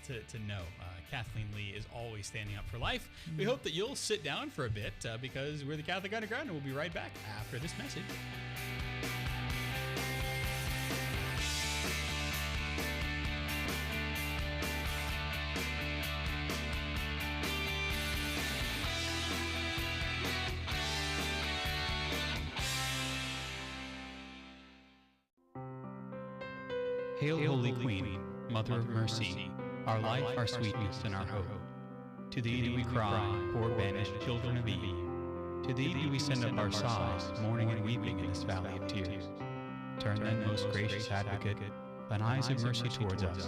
know. Kathleen Lee is always standing up for life. We hope that you'll sit down for a bit, because we're the Catholic Underground, and we'll be right back after this message. Hail, Holy Queen, Mother of Mercy, our life, our sweetness, and our hope. To thee do we cry, poor banished children of Eve. To thee do we send up our sighs, mourning and weeping in this valley of tears. Turn then, most gracious Advocate, thine eyes of mercy towards us,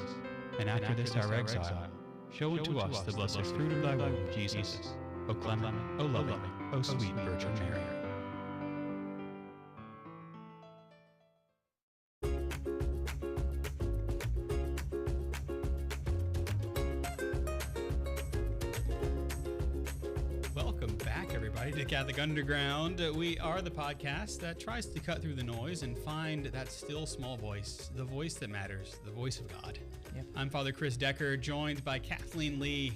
and after this our exile, show unto us the blessed fruit of thy womb, Jesus. O clement, O loving, O sweet Virgin Mary. Welcome back, everybody, to Catholic Underground. We are the podcast that tries to cut through the noise and find that still small voice, the voice that matters, the voice of God. Yep. I'm Father Chris Decker, joined by Kathleen Lee,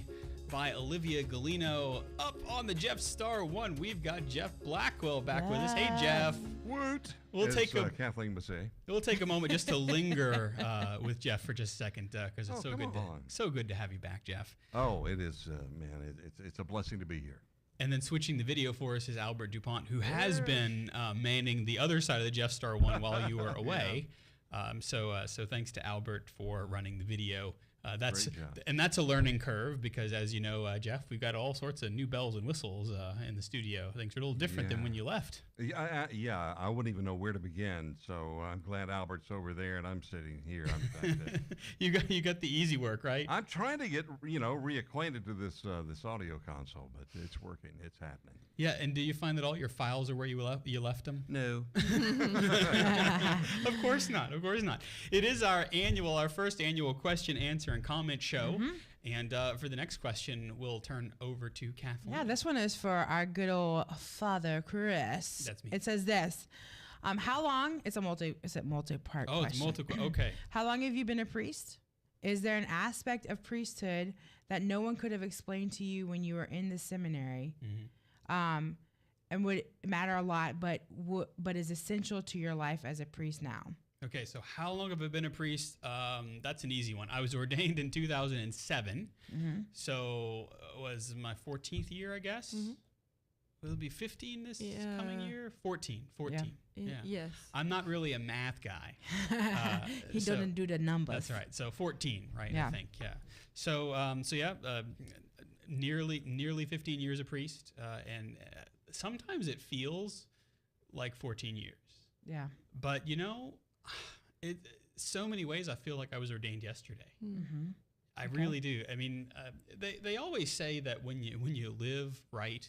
by Olivia Galino. Up on the Jeff Star 1, we've got Jeff Blackwell back with us. Hey, Jeff. Woot! We'll It's, take a- Kathleen Massey. We'll take a moment just to linger with Jeff for just a second, because it's Oh, come on. so good to have you back, Jeff. Oh, it is, man. It's a blessing to be here. And then switching the video for us is Albert Dupont, who has been manning the other side of the Jeff Star 1 while you were away. So thanks to Albert for running the video. That's Great job. and that's a learning curve, because, as you know, Jeff, we've got all sorts of new bells and whistles in the studio. Things are a little different than Yeah. when you left. Yeah, I wouldn't even know where to begin. So I'm glad Albert's over there and I'm sitting here. You got the easy work, right? I'm trying to get reacquainted to this audio console, but it's working. It's happening. Yeah. And do you find that all your files are where you left them? No. Of course not. Of course not. It is our first annual question, answer, and comment show. And for the next question, we'll turn over to Kathleen. Yeah, this one is for our good old Father Chris. That's me. It says this. How long? It's a multi-part Oh, it's question. multiple. Okay. How long have you been a priest? Is there an aspect of priesthood that no one could have explained to you when you were in the seminary, and would matter a lot, but is essential to your life as a priest now? Okay, so how long have I been a priest? That's an easy one. I was ordained in 2007, so it was my 14th year, I guess. It'll be 15 this coming year. 14. Yeah. Yes. I'm not really a math guy. He doesn't do the numbers. That's right. So 14, right? Yeah. I think. Yeah. So nearly 15 years a priest, and sometimes it feels like 14 years. Yeah. But so many ways I feel like I was ordained yesterday. I really do. I mean, they always say that when you live right,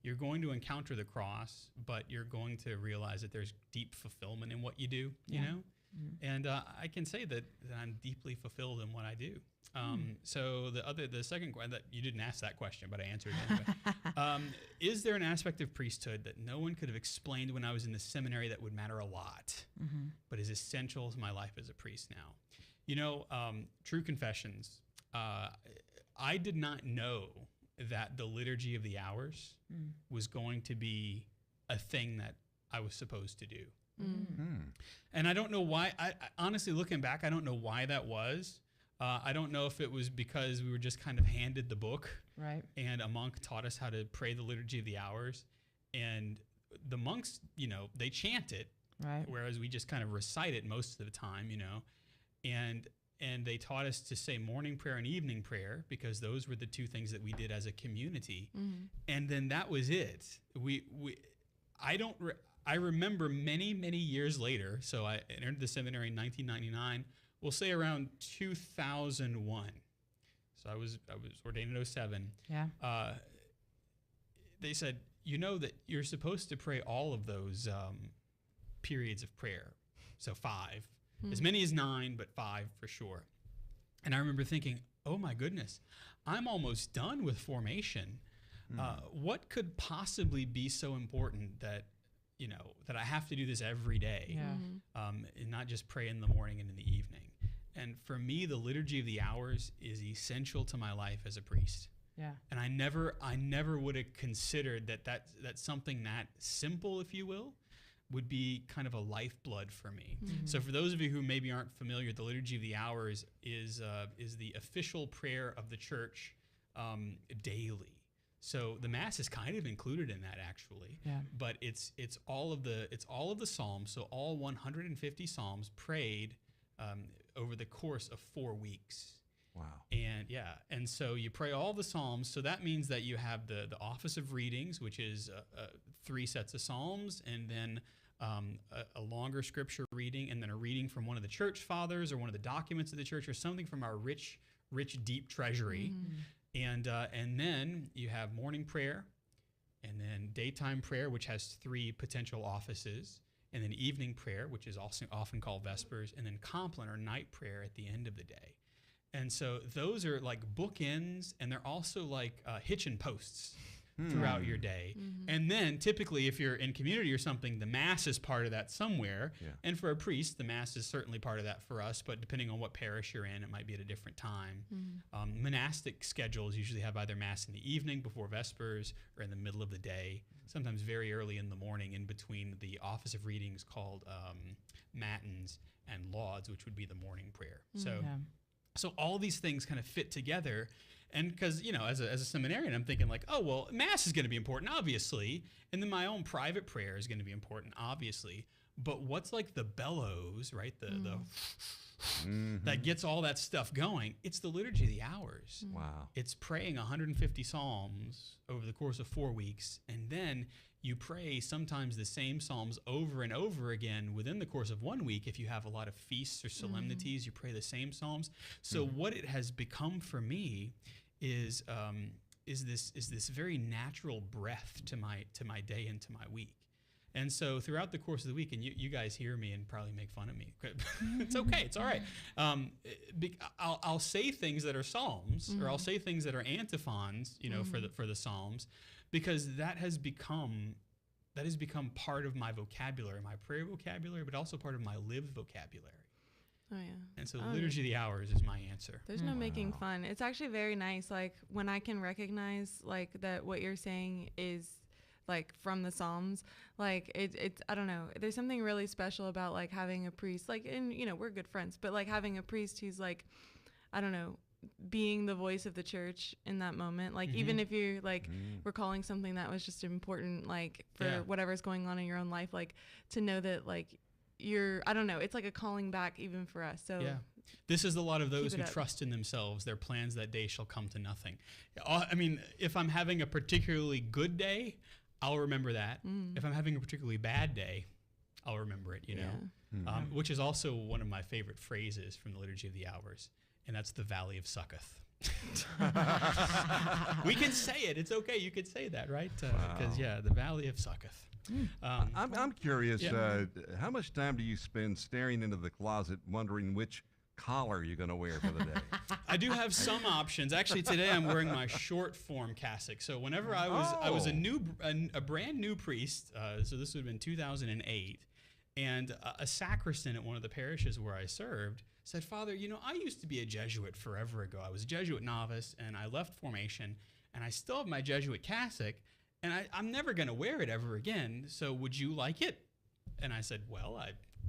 you're going to encounter the cross, but you're going to realize that there's deep fulfillment in what you do, you know? And I can say that I'm deeply fulfilled in what I do. So the second question, that you didn't ask that question, but I answered it anyway. Is there an aspect of priesthood that no one could have explained when I was in the seminary that would matter a lot, but is essential to my life as a priest now? True confessions. I did not know that the liturgy of the hours was going to be a thing that I was supposed to do. And I don't know why. I honestly, looking back, I don't know why that was. I don't know if it was because we were just kind of handed the book, right? And a monk taught us how to pray the liturgy of the hours, and the monks, they chant it, right? Whereas we just kind of recite it most of the time, and they taught us to say morning prayer and evening prayer because those were the two things that we did as a community, and then that was it. I remember many years later. So I entered the seminary in 1999. We'll say around 2001. So I was ordained in 07. Yeah. They said, that you're supposed to pray all of those periods of prayer. So 5, as many as 9, but 5 for sure. And I remember thinking, oh my goodness, I'm almost done with formation. What could possibly be so important that I have to do this every day, and not just pray in the morning and in the evening. And for me, the liturgy of the hours is essential to my life as a priest. Yeah. And I never would have considered that something that simple, if you will, would be kind of a lifeblood for me. So for those of you who maybe aren't familiar, the liturgy of the hours is the official prayer of the church daily. So the Mass is kind of included in that, actually. Yeah. But it's all of the Psalms, so all 150 Psalms prayed over the course of 4 weeks. Wow. And so you pray all the Psalms. So that means that you have the office of readings, which is 3 sets of Psalms, and then a longer scripture reading, and then a reading from one of the church fathers or one of the documents of the church or something from our rich, deep treasury. And then you have morning prayer, and then daytime prayer, which has 3 potential offices, and then evening prayer, which is also often called Vespers, and then Compline or night prayer at the end of the day. And so those are like bookends, and they're also like hitching posts throughout your day. And then typically, if you're in community or something, the Mass is part of that somewhere. Yeah. And for a priest, the Mass is certainly part of that for us, but depending on what parish you're in, it might be at a different time. Monastic schedules usually have either Mass in the evening before Vespers or in the middle of the day, sometimes very early in the morning in between the office of readings called Matins and Lauds, which would be the morning prayer. So all these things kind of fit together. And because, as a seminarian, I'm thinking like, oh, well, Mass is going to be important, obviously. And then my own private prayer is going to be important, obviously. But what's like the bellows, right? The that gets all that stuff going. It's the liturgy of the hours. Wow. It's praying 150 Psalms over the course of 4 weeks. And then you pray sometimes the same Psalms over and over again within the course of 1 week. If you have a lot of feasts or solemnities, you pray the same Psalms. So what it has become for me is this very natural breath to my day and to my week. And so throughout the course of the week, and you guys hear me and probably make fun of me. It's okay. It's all right. I'll say things that are Psalms, or I'll say things that are antiphons, for the Psalms, because that has become part of my vocabulary, my prayer vocabulary, but also part of my lived vocabulary. Oh yeah. And so the Oh, Liturgy of the Hours is my answer. There's no making fun. It's actually very nice. Like when I can recognize like that what you're saying is like from the Psalms. Like it's I don't know. There's something really special about like having a priest. Like, and you know, we're good friends, but like having a priest who's like, I don't know, being the voice of the church in that moment. Like even if you're like recalling something that was just important, like for whatever's going on in your own life, like to know that like you're, I don't know, it's like a calling back even for us. So Yeah. This is a lot of those Keep who it up. trust in themselves. Their plans that day shall come to nothing. I mean, if I'm having a particularly good day, I'll remember that. If I'm having a particularly bad day, I'll remember it, you know, which is also one of my favorite phrases from the Liturgy of the Hours, and that's the Valley of Succoth. We can say it. It's okay. You could say that, right? Because, the Valley of Succoth. I'm curious, Yeah. how much time do you spend staring into the closet wondering which collar you're going to wear for the day? I do have some options. Actually, today I'm wearing my short form cassock. So whenever I was a brand new priest. So this would have been 2008, and a sacristan at one of the parishes where I served said, "Father, you know, I used to be a Jesuit forever ago. I was a Jesuit novice, and I left formation, and I still have my Jesuit cassock, and I'm never going to wear it ever again. So would you like it?" And I said, "Well,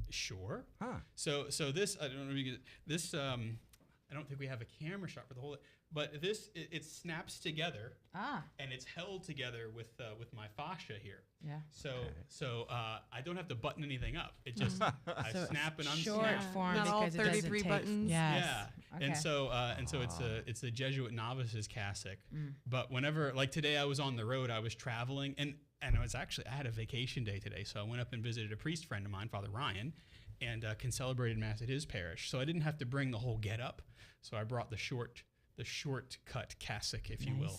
sure." Huh. So this, I don't know if you this I don't think we have a camera shot for the whole, but this it snaps together and it's held together with my fascia here. Yeah. So I don't have to button anything up. It just I So snap and short unsnap. form Not all because it doesn't 33 take, buttons. Yes. Yeah. Okay. And so it's a Jesuit novice's cassock. But whenever, like today I was on the road, I was traveling and I had a vacation day today. So I went up and visited a priest friend of mine, Father Ryan, and celebrated Mass at his parish. So I didn't have to bring the whole get up. So I brought the short cut cassock, if you will.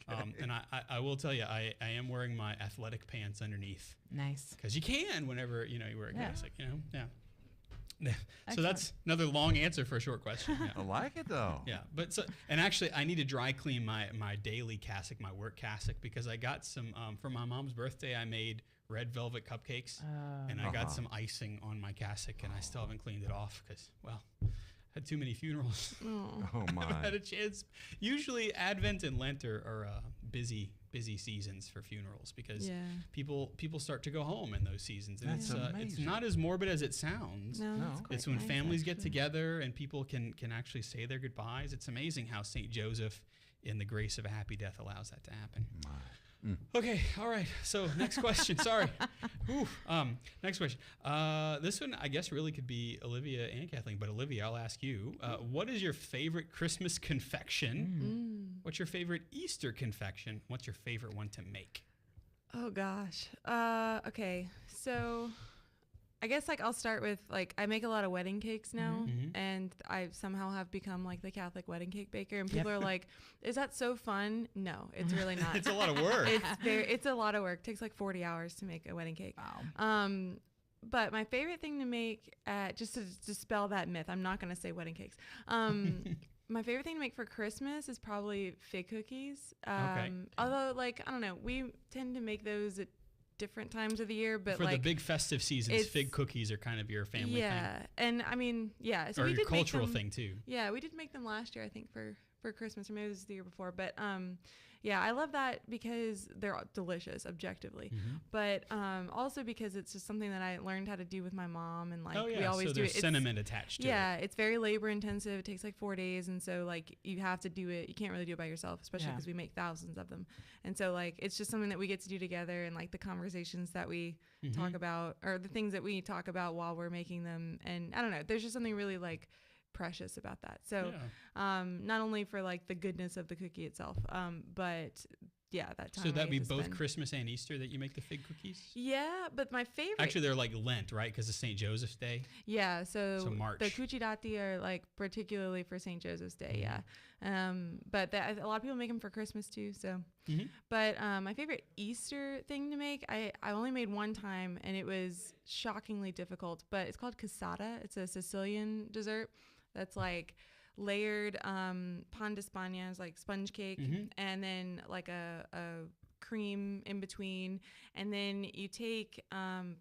And I will tell you, I am wearing my athletic pants underneath. Nice. Because you can whenever, you wear a Yeah. cassock, Yeah. So that's another long answer for a short question. Yeah. I like it though. Yeah, and actually, I need to dry clean my daily cassock, my work cassock, because I got some for my mom's birthday. I made red velvet cupcakes, and I got some icing on my cassock, and I still haven't cleaned it off because, well, had too many funerals. Oh my. I haven't had a chance. Usually, Advent and Lent are busy seasons for funerals because people start to go home in those seasons, and That's it's amazing. not as morbid as it sounds. No, No. that's quite It's when nice, families get actually. together and people can actually say their goodbyes. It's amazing how St. Joseph, in the grace of a happy death, allows that to happen. Okay, all right. So next question. Sorry. Oof. Next question. This one, I guess, really could be Olivia and Kathleen. But Olivia, I'll ask you. What is your favorite Christmas confection? What's your favorite Easter confection? What's your favorite one to make? Oh gosh. Okay. So I guess like I'll start with like I make a lot of wedding cakes now, and I somehow have become like the Catholic wedding cake baker, and people are like, "Is that so fun?" No, it's really not. It's a lot of work. It's a lot of work. It takes like 40 hours to make a wedding cake. Wow. But my favorite thing to make, just to dispel that myth, I'm not going to say wedding cakes. My favorite thing to make for Christmas is probably fig cookies. Okay. Although, like, I don't know, we tend to make those at different times of the year, but For like the big festive seasons, it's- fig cookies are kind of your family yeah, and I mean, yeah, so thing. Or we your did make cultural them- thing, too. Yeah, we did make them last year, I think, for Christmas, or maybe it was the year before. But yeah, I love that because they're delicious, objectively. But also because it's just something that I learned how to do with my mom, and like Oh, yeah. we always so do there's it. sentiment attached to it. Yeah, it's very labor intensive. It takes like 4 days, and so like you have to do it. You can't really do it by yourself, especially Yeah. because we make thousands of them. And so like it's just something that we get to do together, and like the conversations that we talk about, or the things that we talk about while we're making them. And I don't know, there's just something really like precious about that. So not only for like the goodness of the cookie itself, but yeah, that time. So that'd we be get to both spend. Christmas and Easter that you make the fig cookies? Yeah, but my favorite. Actually, they're like Lent, right? Because it's St. Joseph's Day. Yeah, so March. the cuccidati are like particularly for St. Joseph's Day, yeah. But a lot of people make them for Christmas too. So, but my favorite Easter thing to make, I only made one time, and it was shockingly difficult. But it's called cassata. It's a Sicilian dessert that's like layered pan di Spagna is like sponge cake, and then like a cream in between, and then you take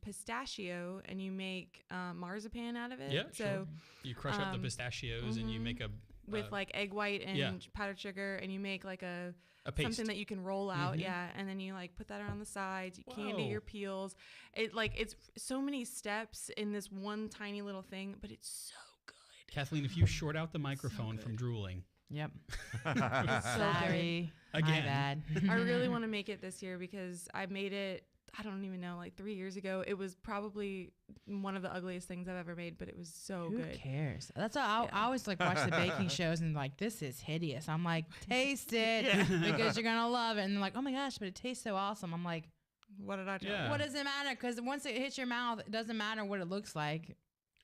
pistachio and you make marzipan out of it. Yeah, so sure. You crush up the pistachios and you make a with like egg white and powdered sugar, and you make like a paste. something that you can roll out, and then you like put that on the sides. You candy your peels. It's so many steps in this one tiny little thing, but it's so good. Kathleen, if you short out the microphone from drooling. Yep. So Sorry. Again. My bad. I really want to make it this year because I made it, I don't even know, like 3 years ago. It was probably one of the ugliest things I've ever made, but it was so Who good. cares? That's why I always like watch the baking shows and like, this is hideous. I'm like, taste it because you're gonna love it. And they're like, oh my gosh, but it tastes so awesome. I'm like, What did I do? Yeah. what does it matter? Because once it hits your mouth, it doesn't matter what it looks like.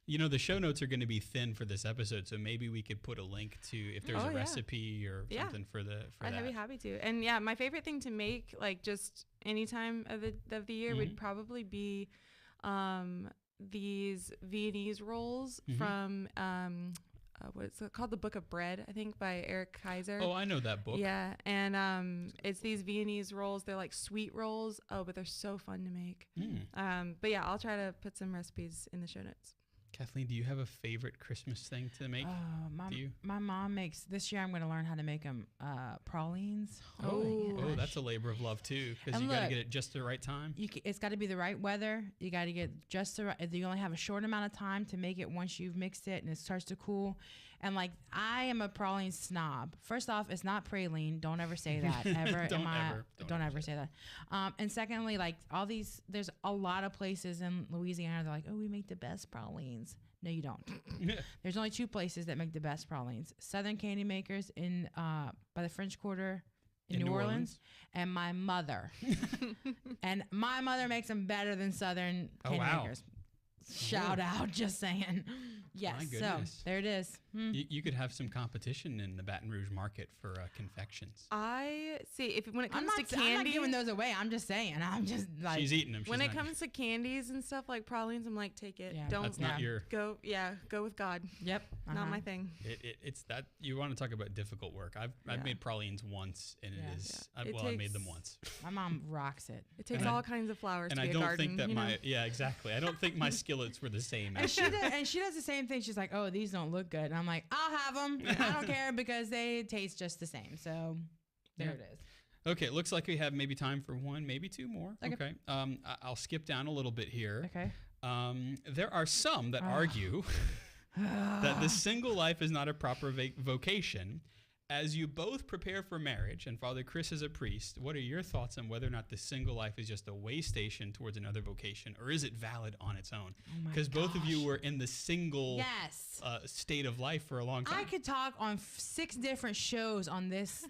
You know, the show notes are going to be thin for this episode, so maybe we could put a link to if there's a recipe or something for I'd that. be happy to. And yeah, my favorite thing to make, like just any time of the year, would probably be these Viennese rolls from what's it called? The Book of Bread, I think, by Eric Kaiser. Oh, I know that book. Yeah, and it's these Viennese rolls. They're like sweet rolls. Oh, but they're so fun to make. But yeah, I'll try to put some recipes in the show notes. Kathleen, do you have a favorite Christmas thing to make? My mom makes, this year I'm going to learn how to make them pralines. Oh, that's a labor of love too, because And you got to look, get it just the right time. It's got to be the right weather. You got to get just the right, you only have a short amount of time to make it once you've mixed it and it starts to cool. And like, I am a praline snob. First off, it's not praline. Don't ever say that ever. Don't ever say that. And secondly, like there's a lot of places in Louisiana. They're like, oh, we make the best pralines. No, you don't. There's only 2 places that make the best pralines. Southern Candy Makers in by the French Quarter in New Orleans, and my mother. And my mother makes them better than Southern Candy Makers. Shout out, just saying. Yes, so there it is. You could have some competition in the Baton Rouge market for confections. I see. When it comes to candy, I'm not giving those away. I'm just saying. I'm just like, she's eating them. When it comes to candies and stuff like pralines, I'm like, take it. Yeah. Don't That's not your. go. Yeah, go with God. Yep, Not my thing. It's that you want to talk about difficult work. I've made pralines once, and it is. I made them once. My mom rocks it. It takes all kinds of flowers And to I be a don't garden. think that exactly. I don't think my skillets were the same. And she does the same thing. She's like, oh, these don't look good. And I'm like, I'll have them. I don't care because they taste just the same. So there it is. Okay, it looks like we have maybe time for 1, maybe 2 more. Okay. I'll skip down a little bit here. Okay. There are some that argue that the single life is not a proper vocation. As you both prepare for marriage, and Father Chris is a priest, what are your thoughts on whether or not the single life is just a way station towards another vocation, or is it valid on its own? Because both of you were in the single state of life for a long time. I could talk on 6 different shows on this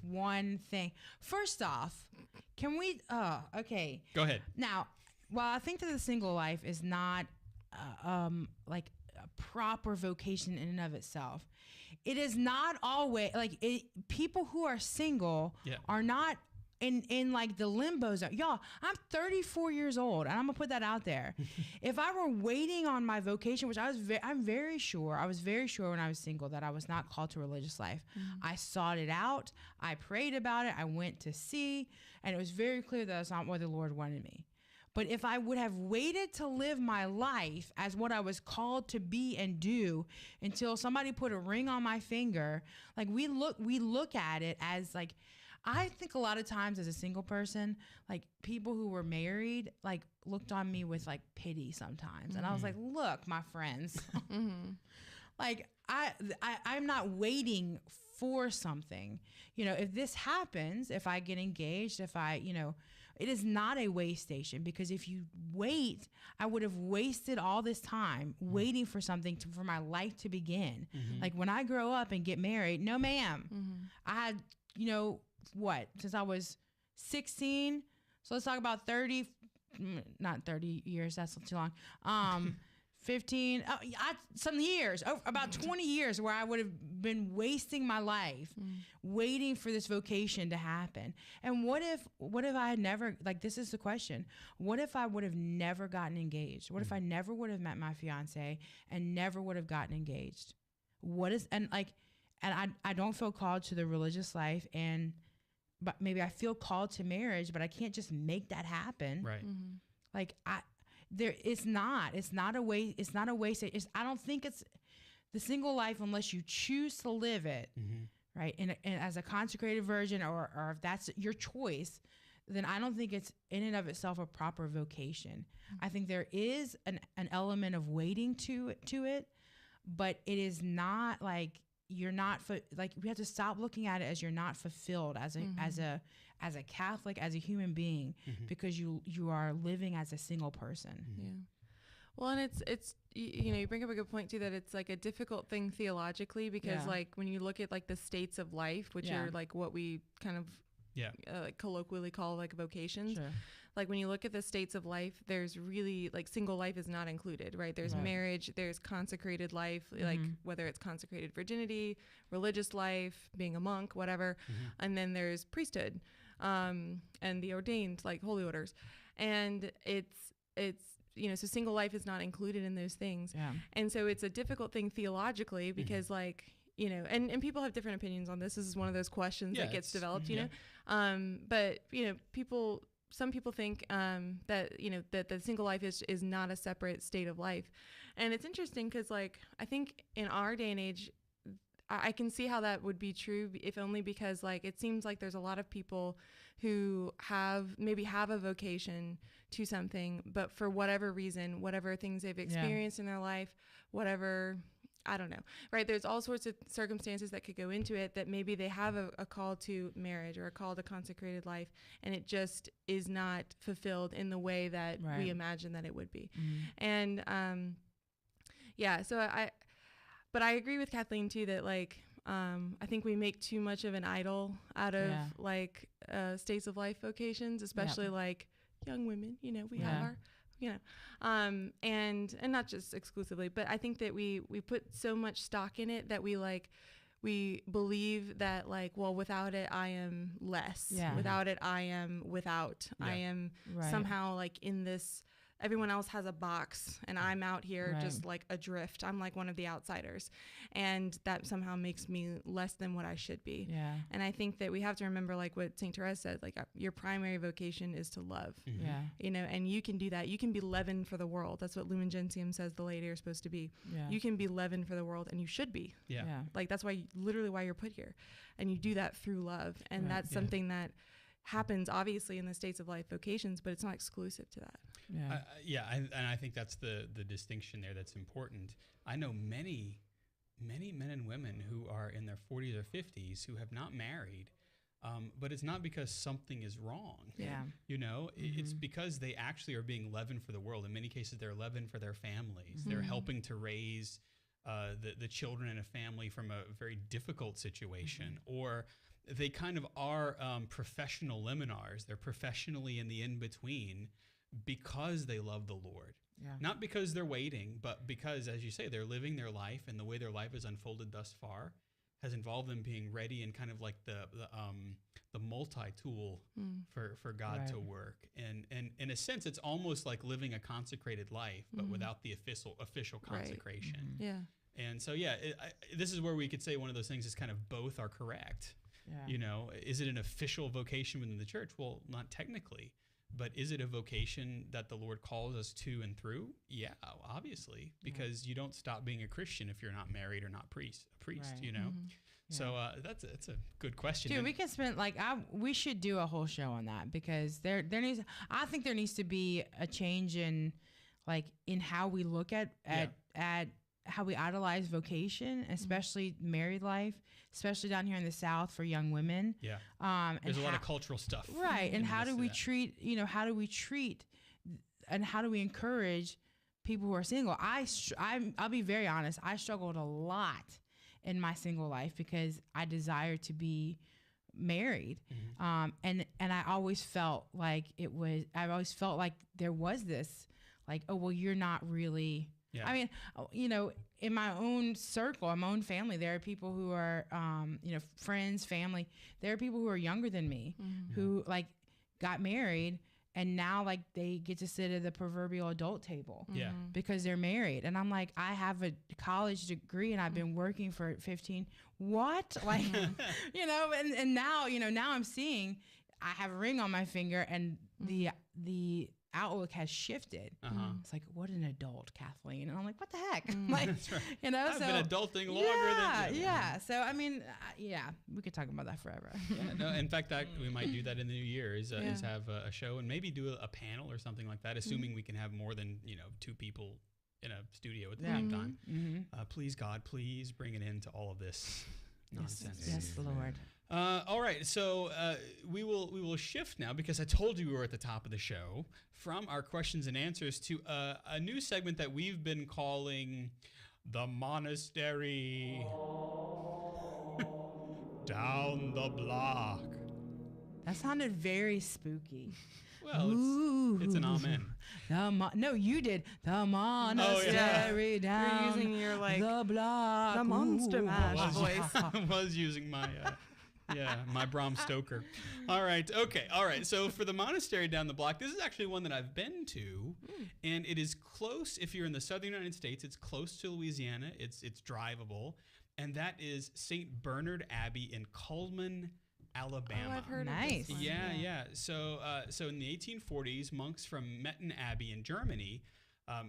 one thing. First off, can we? Okay. Go ahead. Now, while I think that the single life is not like a proper vocation in and of itself, it is not always like people who are single are not in like the limbo zone. Y'all, I'm 34 years old, and I'm gonna put that out there. If I were waiting on my vocation, which I was very sure when I was single that I was not called to a religious life. I sought it out. I prayed about it. I went to see, and it was very clear that that's not what the Lord wanted me. But if I would have waited to live my life as what I was called to be and do until somebody put a ring on my finger, like we look at it as like, I think a lot of times as a single person, like people who were married, like looked on me with like pity sometimes. And I was like, look, my friends, like I'm not waiting for something. You know, if this happens, if I get engaged, if I, it is not a way station, because if you wait, I would have wasted all this time waiting for something for my life to begin. Like when I grow up and get married, no ma'am. I had, since I was 16. So let's talk about 30, not 30 years. That's too long. 15, some years, about 20 years where I would have been wasting my life waiting for this vocation to happen. And what if I had never, like, this is the question. What if I would have never gotten engaged? What if I never would have met my fiance and never would have gotten engaged? And I don't feel called to the religious life, but maybe I feel called to marriage, but I can't just make that happen. Right. Like it's not a way. It's not a waste. I don't think it's the single life unless you choose to live it, right? And as a consecrated virgin, or if that's your choice, then I don't think it's in and of itself a proper vocation. I think there is an element of waiting to it, but it is not like you're not like we have to stop looking at it as you're not fulfilled as a Catholic, as a human being, because you are living as a single person. Yeah. Well, and it's you bring up a good point too, that it's like a difficult thing theologically, because like when you look at like the states of life, which are like what we kind of like colloquially call like vocations. Sure. Like when you look at the states of life, there's really like single life is not included, right? There's marriage, there's consecrated life, like whether it's consecrated virginity, religious life, being a monk, whatever. And then there's priesthood, and the ordained, like holy orders. And it's so single life is not included in those things. Yeah. And so it's a difficult thing theologically, because like, and people have different opinions on this. This is one of those questions that gets developed, you know? But some people think that that the single life is not a separate state of life. And it's interesting because like I think in our day and age, I can see how that would be true, if only because like it seems like there's a lot of people who maybe have a vocation to something, but for whatever reason, whatever things they've experienced in their life, whatever, I don't know, right? There's all sorts of circumstances that could go into it, that maybe they have a call to marriage or a call to consecrated life, and it just is not fulfilled in the way that we imagine that it would be. And but I agree with Kathleen too, that like I think we make too much of an idol out of like states of life vocations, especially like young women. We have our and not just exclusively, but I think that we put so much stock in it that we believe that like, well, without it I am less. Without it I am without. I am somehow like in this, everyone else has a box and I'm out here just like adrift. I'm like one of the outsiders, and that somehow makes me less than what I should be. And I think that we have to remember, like what St. Therese said, like your primary vocation is to love. And you can do that. You can be leaven for the world. That's what Lumen Gentium says the laity are supposed to be. You can be leaven for the world, and you should be. Like that's literally why you're put here, and you do that through love. And that's something that happens obviously in the states of life vocations, but it's not exclusive to that. And I think that's the distinction there that's important. I know many men and women who are in their 40s or 50s who have not married, but it's not because something is wrong. It's because they actually are being leaven for the world. In many cases, they're leaven for their families. They're helping to raise the children in a family from a very difficult situation, or they kind of are professional liminars. They're professionally in the in-between because they love the Lord. Not because they're waiting, but because, as you say, they're living their life, and the way their life has unfolded thus far has involved them being ready and kind of like the multi-tool for God to work. And in a sense, it's almost like living a consecrated life, but without the official consecration. And so, this is where we could say one of those things is kind of both are correct. Is it an official vocation within the church? Well, not technically, but is it a vocation that the Lord calls us to and through? Yeah, obviously, because you don't stop being a Christian if you're not married or not a priest. So that's a good question. Dude, we can spend we should do a whole show on that, because I think there needs to be a change in how we look at how we idolize vocation, especially married life, especially down here in the South for young women. There's a lot of cultural stuff. And how do we treat, and how do we encourage people who are single? I'll be very honest. I struggled a lot in my single life because I desire to be married. And I always felt like there was this, oh, well, you're not really, I mean, in my own circle, in my own family, there are people who are, friends, family. There are people who are younger than me who got married and now like they get to sit at the proverbial adult table Yeah. because they're married. And I'm like, I have a college degree and I've been working for 15. What? Like, you know, and now, you know, now I'm seeing I have a ring on my finger and the outlook has shifted. It's like, what an adult, Kathleen. And I'm like, what the heck? Like, That's right. you know, I've been adulting longer than you. Yeah. So, I mean, we could talk about that forever. No, in fact, we might do that in the new year is have a show and maybe do a panel or something like that, assuming we can have more than, you know, 2 people in a studio at the same time. Please, God, please bring an end to all of this nonsense. Yes, Lord. All right, so we will shift now because I told you we were at the top of the show from our questions and answers to a new segment that we've been calling the Monastery Down the Block. That sounded very spooky. Well, it's an amen. No, you did. The monastery down You're using your like the block. the Monster Mash was- voice. I was using my my Bram Stoker. All right, okay, all right. So for the Monastery Down the Block, this is actually one that I've been to, and it is close. If you're in the southern United States, it's close to Louisiana. It's drivable, and that is St. Bernard Abbey in Cullman, Alabama. Oh, I've heard Nice. of this one. Yeah. So in the 1840s, monks from Metten Abbey in Germany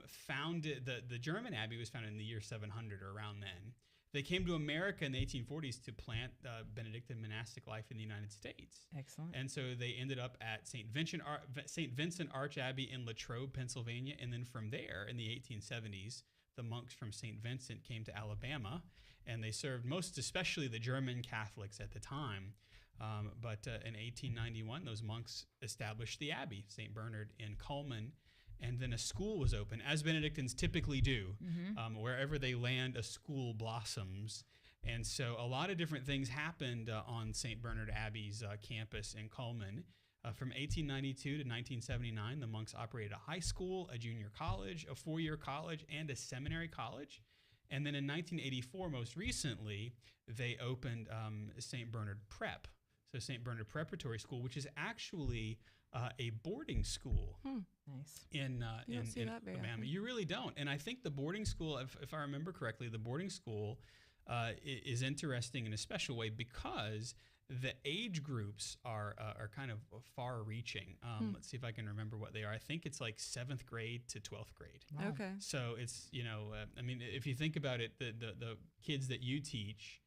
founded the German abbey was founded in the year 700 or around then. They came to America in the 1840s to plant Benedictine monastic life in the United States. Excellent. And so they ended up at St. Vincent Arch Abbey in Latrobe, Pennsylvania, and then from there in the 1870s, the monks from St. Vincent came to Alabama, and they served most especially the German Catholics at the time. But in 1891, those monks established the abbey, St. Bernard, in Cullman, and then a school was open, as Benedictines typically do. Wherever they land, a school blossoms. And so a lot of different things happened on St. Bernard Abbey's campus in Cullman. From 1892 to 1979, the monks operated a high school, a junior college, a 4-year college, and a seminary college. And then in 1984, most recently, they opened St. Bernard Prep. So St. Bernard Preparatory School, which is actually a boarding school Nice. in You don't see that very Alabama. often. You really don't. And I think the boarding school, if I remember correctly, the boarding school is interesting in a special way because the age groups are kind of far-reaching. Let's see if I can remember what they are. I think it's like 7th grade to 12th grade. Wow. Okay. So it's, you know, I mean, if you think about it, the kids that you teach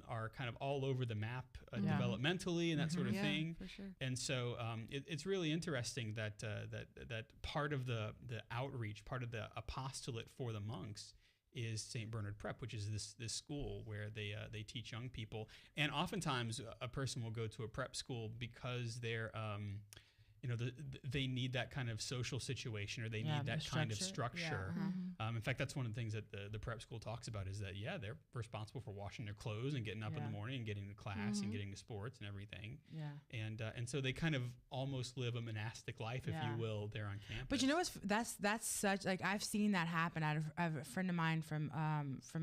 are kind of all over the map Yeah. developmentally and that sort of Yeah, thing. for sure. And so it's really interesting that that part of the outreach, part of the apostolate for the monks is St. Bernard Prep, which is this school where they teach young people. And oftentimes a person will go to a prep school because they're they need that kind of social situation, or they need that kind of structure. In fact, that's one of the things that the prep school talks about is that, they're responsible for washing their clothes and getting up in the morning and getting to class and getting to sports and everything. Yeah. And so they kind of almost live a monastic life, if you will, there on campus. But you know what's that's such like I've seen that happen. I have a friend of mine from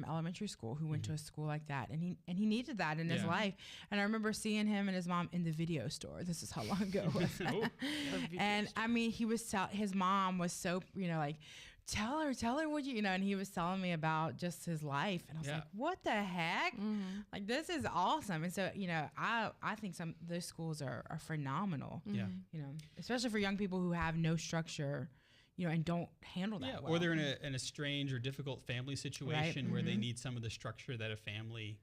elementary school who went to a school like that, and he needed that in his life. And I remember seeing him and his mom in the video store. This is how long ago it was. Oh. And I mean, his mom was so, like, tell her what and he was telling me about just his life. And I was like, what the heck? Like, this is awesome. And so, I think those schools are phenomenal. Yeah. Especially for young people who have no structure, and don't handle that well. Or they're in a strange or difficult family situation where they need some of the structure that a family.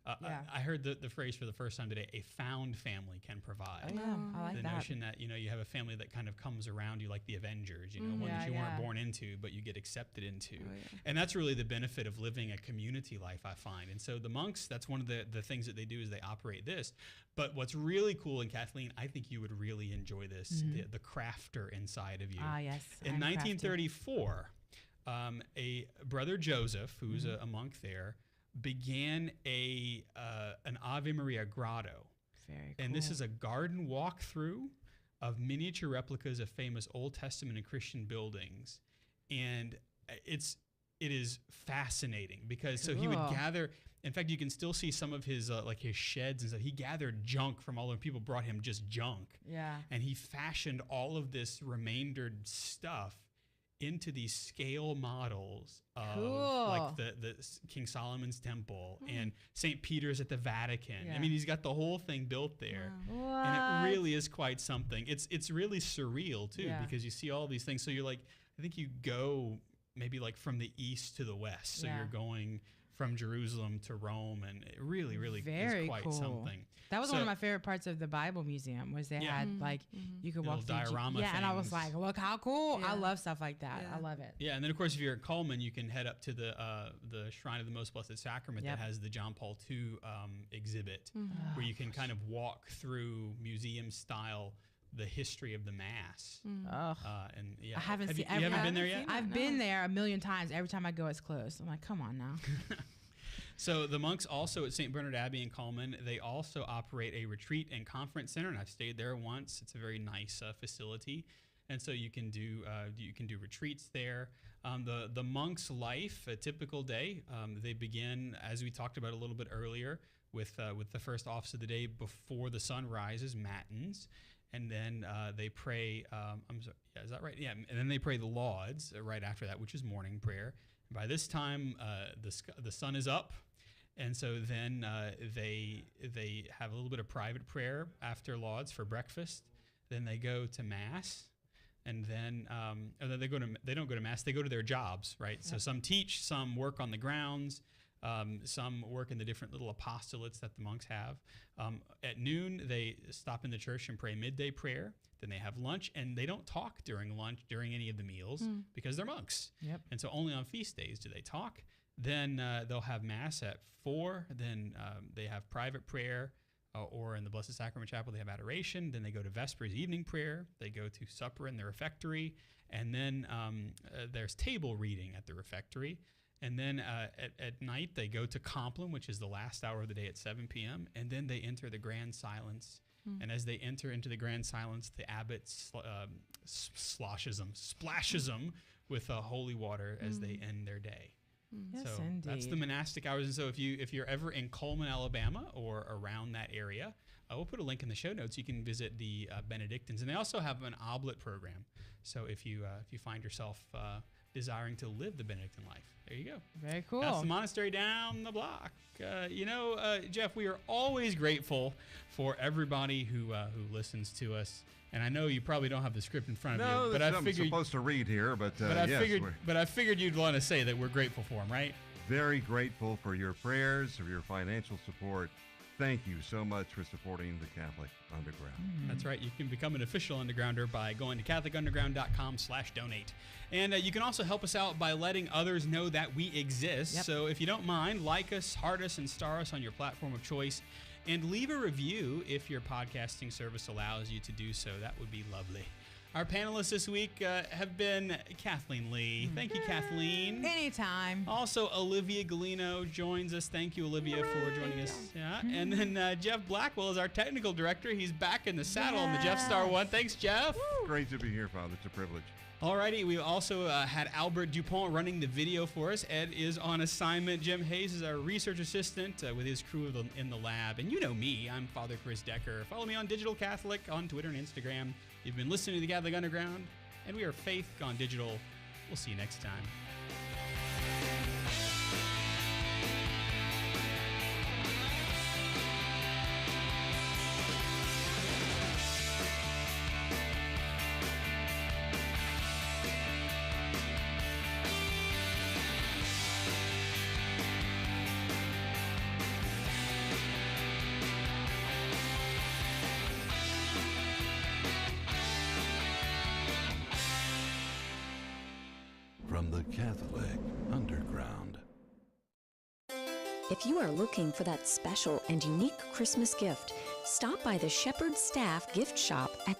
I heard the phrase for the first time today: a found family can provide. Oh, yeah. I like the that. notion that you have a family that kind of comes around you, like the Avengers, one that you weren't born into, but you get accepted into. And that's really the benefit of living a community life, I find. And so the monks, that's one of the things that they do is they operate this. But what's really cool, and Kathleen, I think you would really enjoy this, the crafter inside of you. Ah, yes. In 1934, a brother Joseph, who's a monk there, began an Ave Maria grotto. Very cool. And this is a garden walkthrough of miniature replicas of famous Old Testament and Christian buildings. And it is fascinating because so he would gather, In fact, you can still see some of his like his sheds and stuff. He gathered junk from all the people brought him just junk. Yeah. And he fashioned all of this remaindered stuff into these scale models of like the King Solomon's Temple and St. Peter's at the Vatican. Yeah. I mean, he's got the whole thing built there. What? And it really is quite something. It's really surreal too, Yeah. because you see all these things. So you're like, I think you go maybe like from the east to the west. So Yeah. you're going from Jerusalem to Rome, and it really, really Very is quite cool. something. That was one So- of my favorite parts of the Bible Museum was they Yeah. had like you could walk Little through diorama and I was things. like, look how cool! Yeah. I love stuff like that. Yeah. I love it. Yeah, and then of course if you're at Coleman, you can head up to the Shrine of the Most Blessed Sacrament Yep. that has the John Paul II exhibit, Mm-hmm. where you can kind of walk through museum style the history of the Mass. Ugh. And yeah, I haven't have seen. you haven't been there yet? I've been there a million times. Every time I go, it's closed. I'm like, come on now. So the monks also at St. Bernard Abbey in Coleman, they also operate a retreat and conference center, and I've stayed there once. It's a very nice facility, and so you can do retreats there. The monks' life, a typical day, they begin, as we talked about a little bit earlier, with the first office of the day before the sun rises, matins, and then they pray. I'm sorry, yeah, is that right? Yeah, and then they pray the lauds right after that, which is morning prayer. By this time, the sun is up, and so then they have a little bit of private prayer after lauds for breakfast. Then they go to mass, and then they don't go to mass. They go to their jobs, right? So some teach, some work on the grounds, some work in the different little apostolates that the monks have. At noon, they stop in the church and pray midday prayer. Then they have lunch, and they don't talk during lunch, during any of the meals, because they're monks. Yep. And so only on feast days do they talk. Then they'll have Mass at 4. Then they have private prayer, or in the Blessed Sacrament Chapel, they have adoration. Then they go to Vespers evening prayer. They go to supper in the refectory. And then there's table reading at the refectory. And then at night, they go to Compline, which is the last hour of the day at 7 p.m. And then they enter the grand silence. And as they enter into the grand silence, the abbot splashes them with holy water as they end their day. Yes, So that's the indeed. monastic hours. And so if you're ever in Coleman, Alabama, or around that area, we'll put a link in the show notes. You can visit the Benedictines, and they also have an oblate program. So if you find yourself desiring to live the Benedictine life, there you go. Very cool. That's the monastery down the block. Jeff, we are always grateful for everybody who listens to us. And I know you probably don't have the script in front of No, you, but that's I I'm figured. supposed to read here, but I yes, figured you'd want to say that we're grateful for them, right? very grateful for your prayers, for your financial support. Thank you so much for supporting the Catholic Underground. That's right. You can become an official Undergrounder by going to CatholicUnderground.com/donate. And you can also help us out by letting others know that we exist. Yep. So if you don't mind, like us, heart us, and star us on your platform of choice. And leave a review if your podcasting service allows you to do so. That would be lovely. Our panelists this week have been Kathleen Lee. Thank you, Kathleen. Anytime. Also, Olivia Galino joins us. Thank you, Olivia, for joining us. Yeah. And then Jeff Blackwell is our technical director. He's back in the saddle on the Jeff Star One. Thanks, Jeff. Great to be here, Father. It's a privilege. Alrighty, we also had Albert Dupont running the video for us. Ed is on assignment. Jim Hayes is our research assistant with his crew in the lab. And you know me, I'm Father Chris Decker. Follow me on Digital Catholic on Twitter and Instagram. You've been listening to the Catholic Underground, and we are Faith Gone Digital. We'll see you next time. From the Catholic Underground. If you are looking for that special and unique Christmas gift, stop by the Shepherd Staff Gift Shop at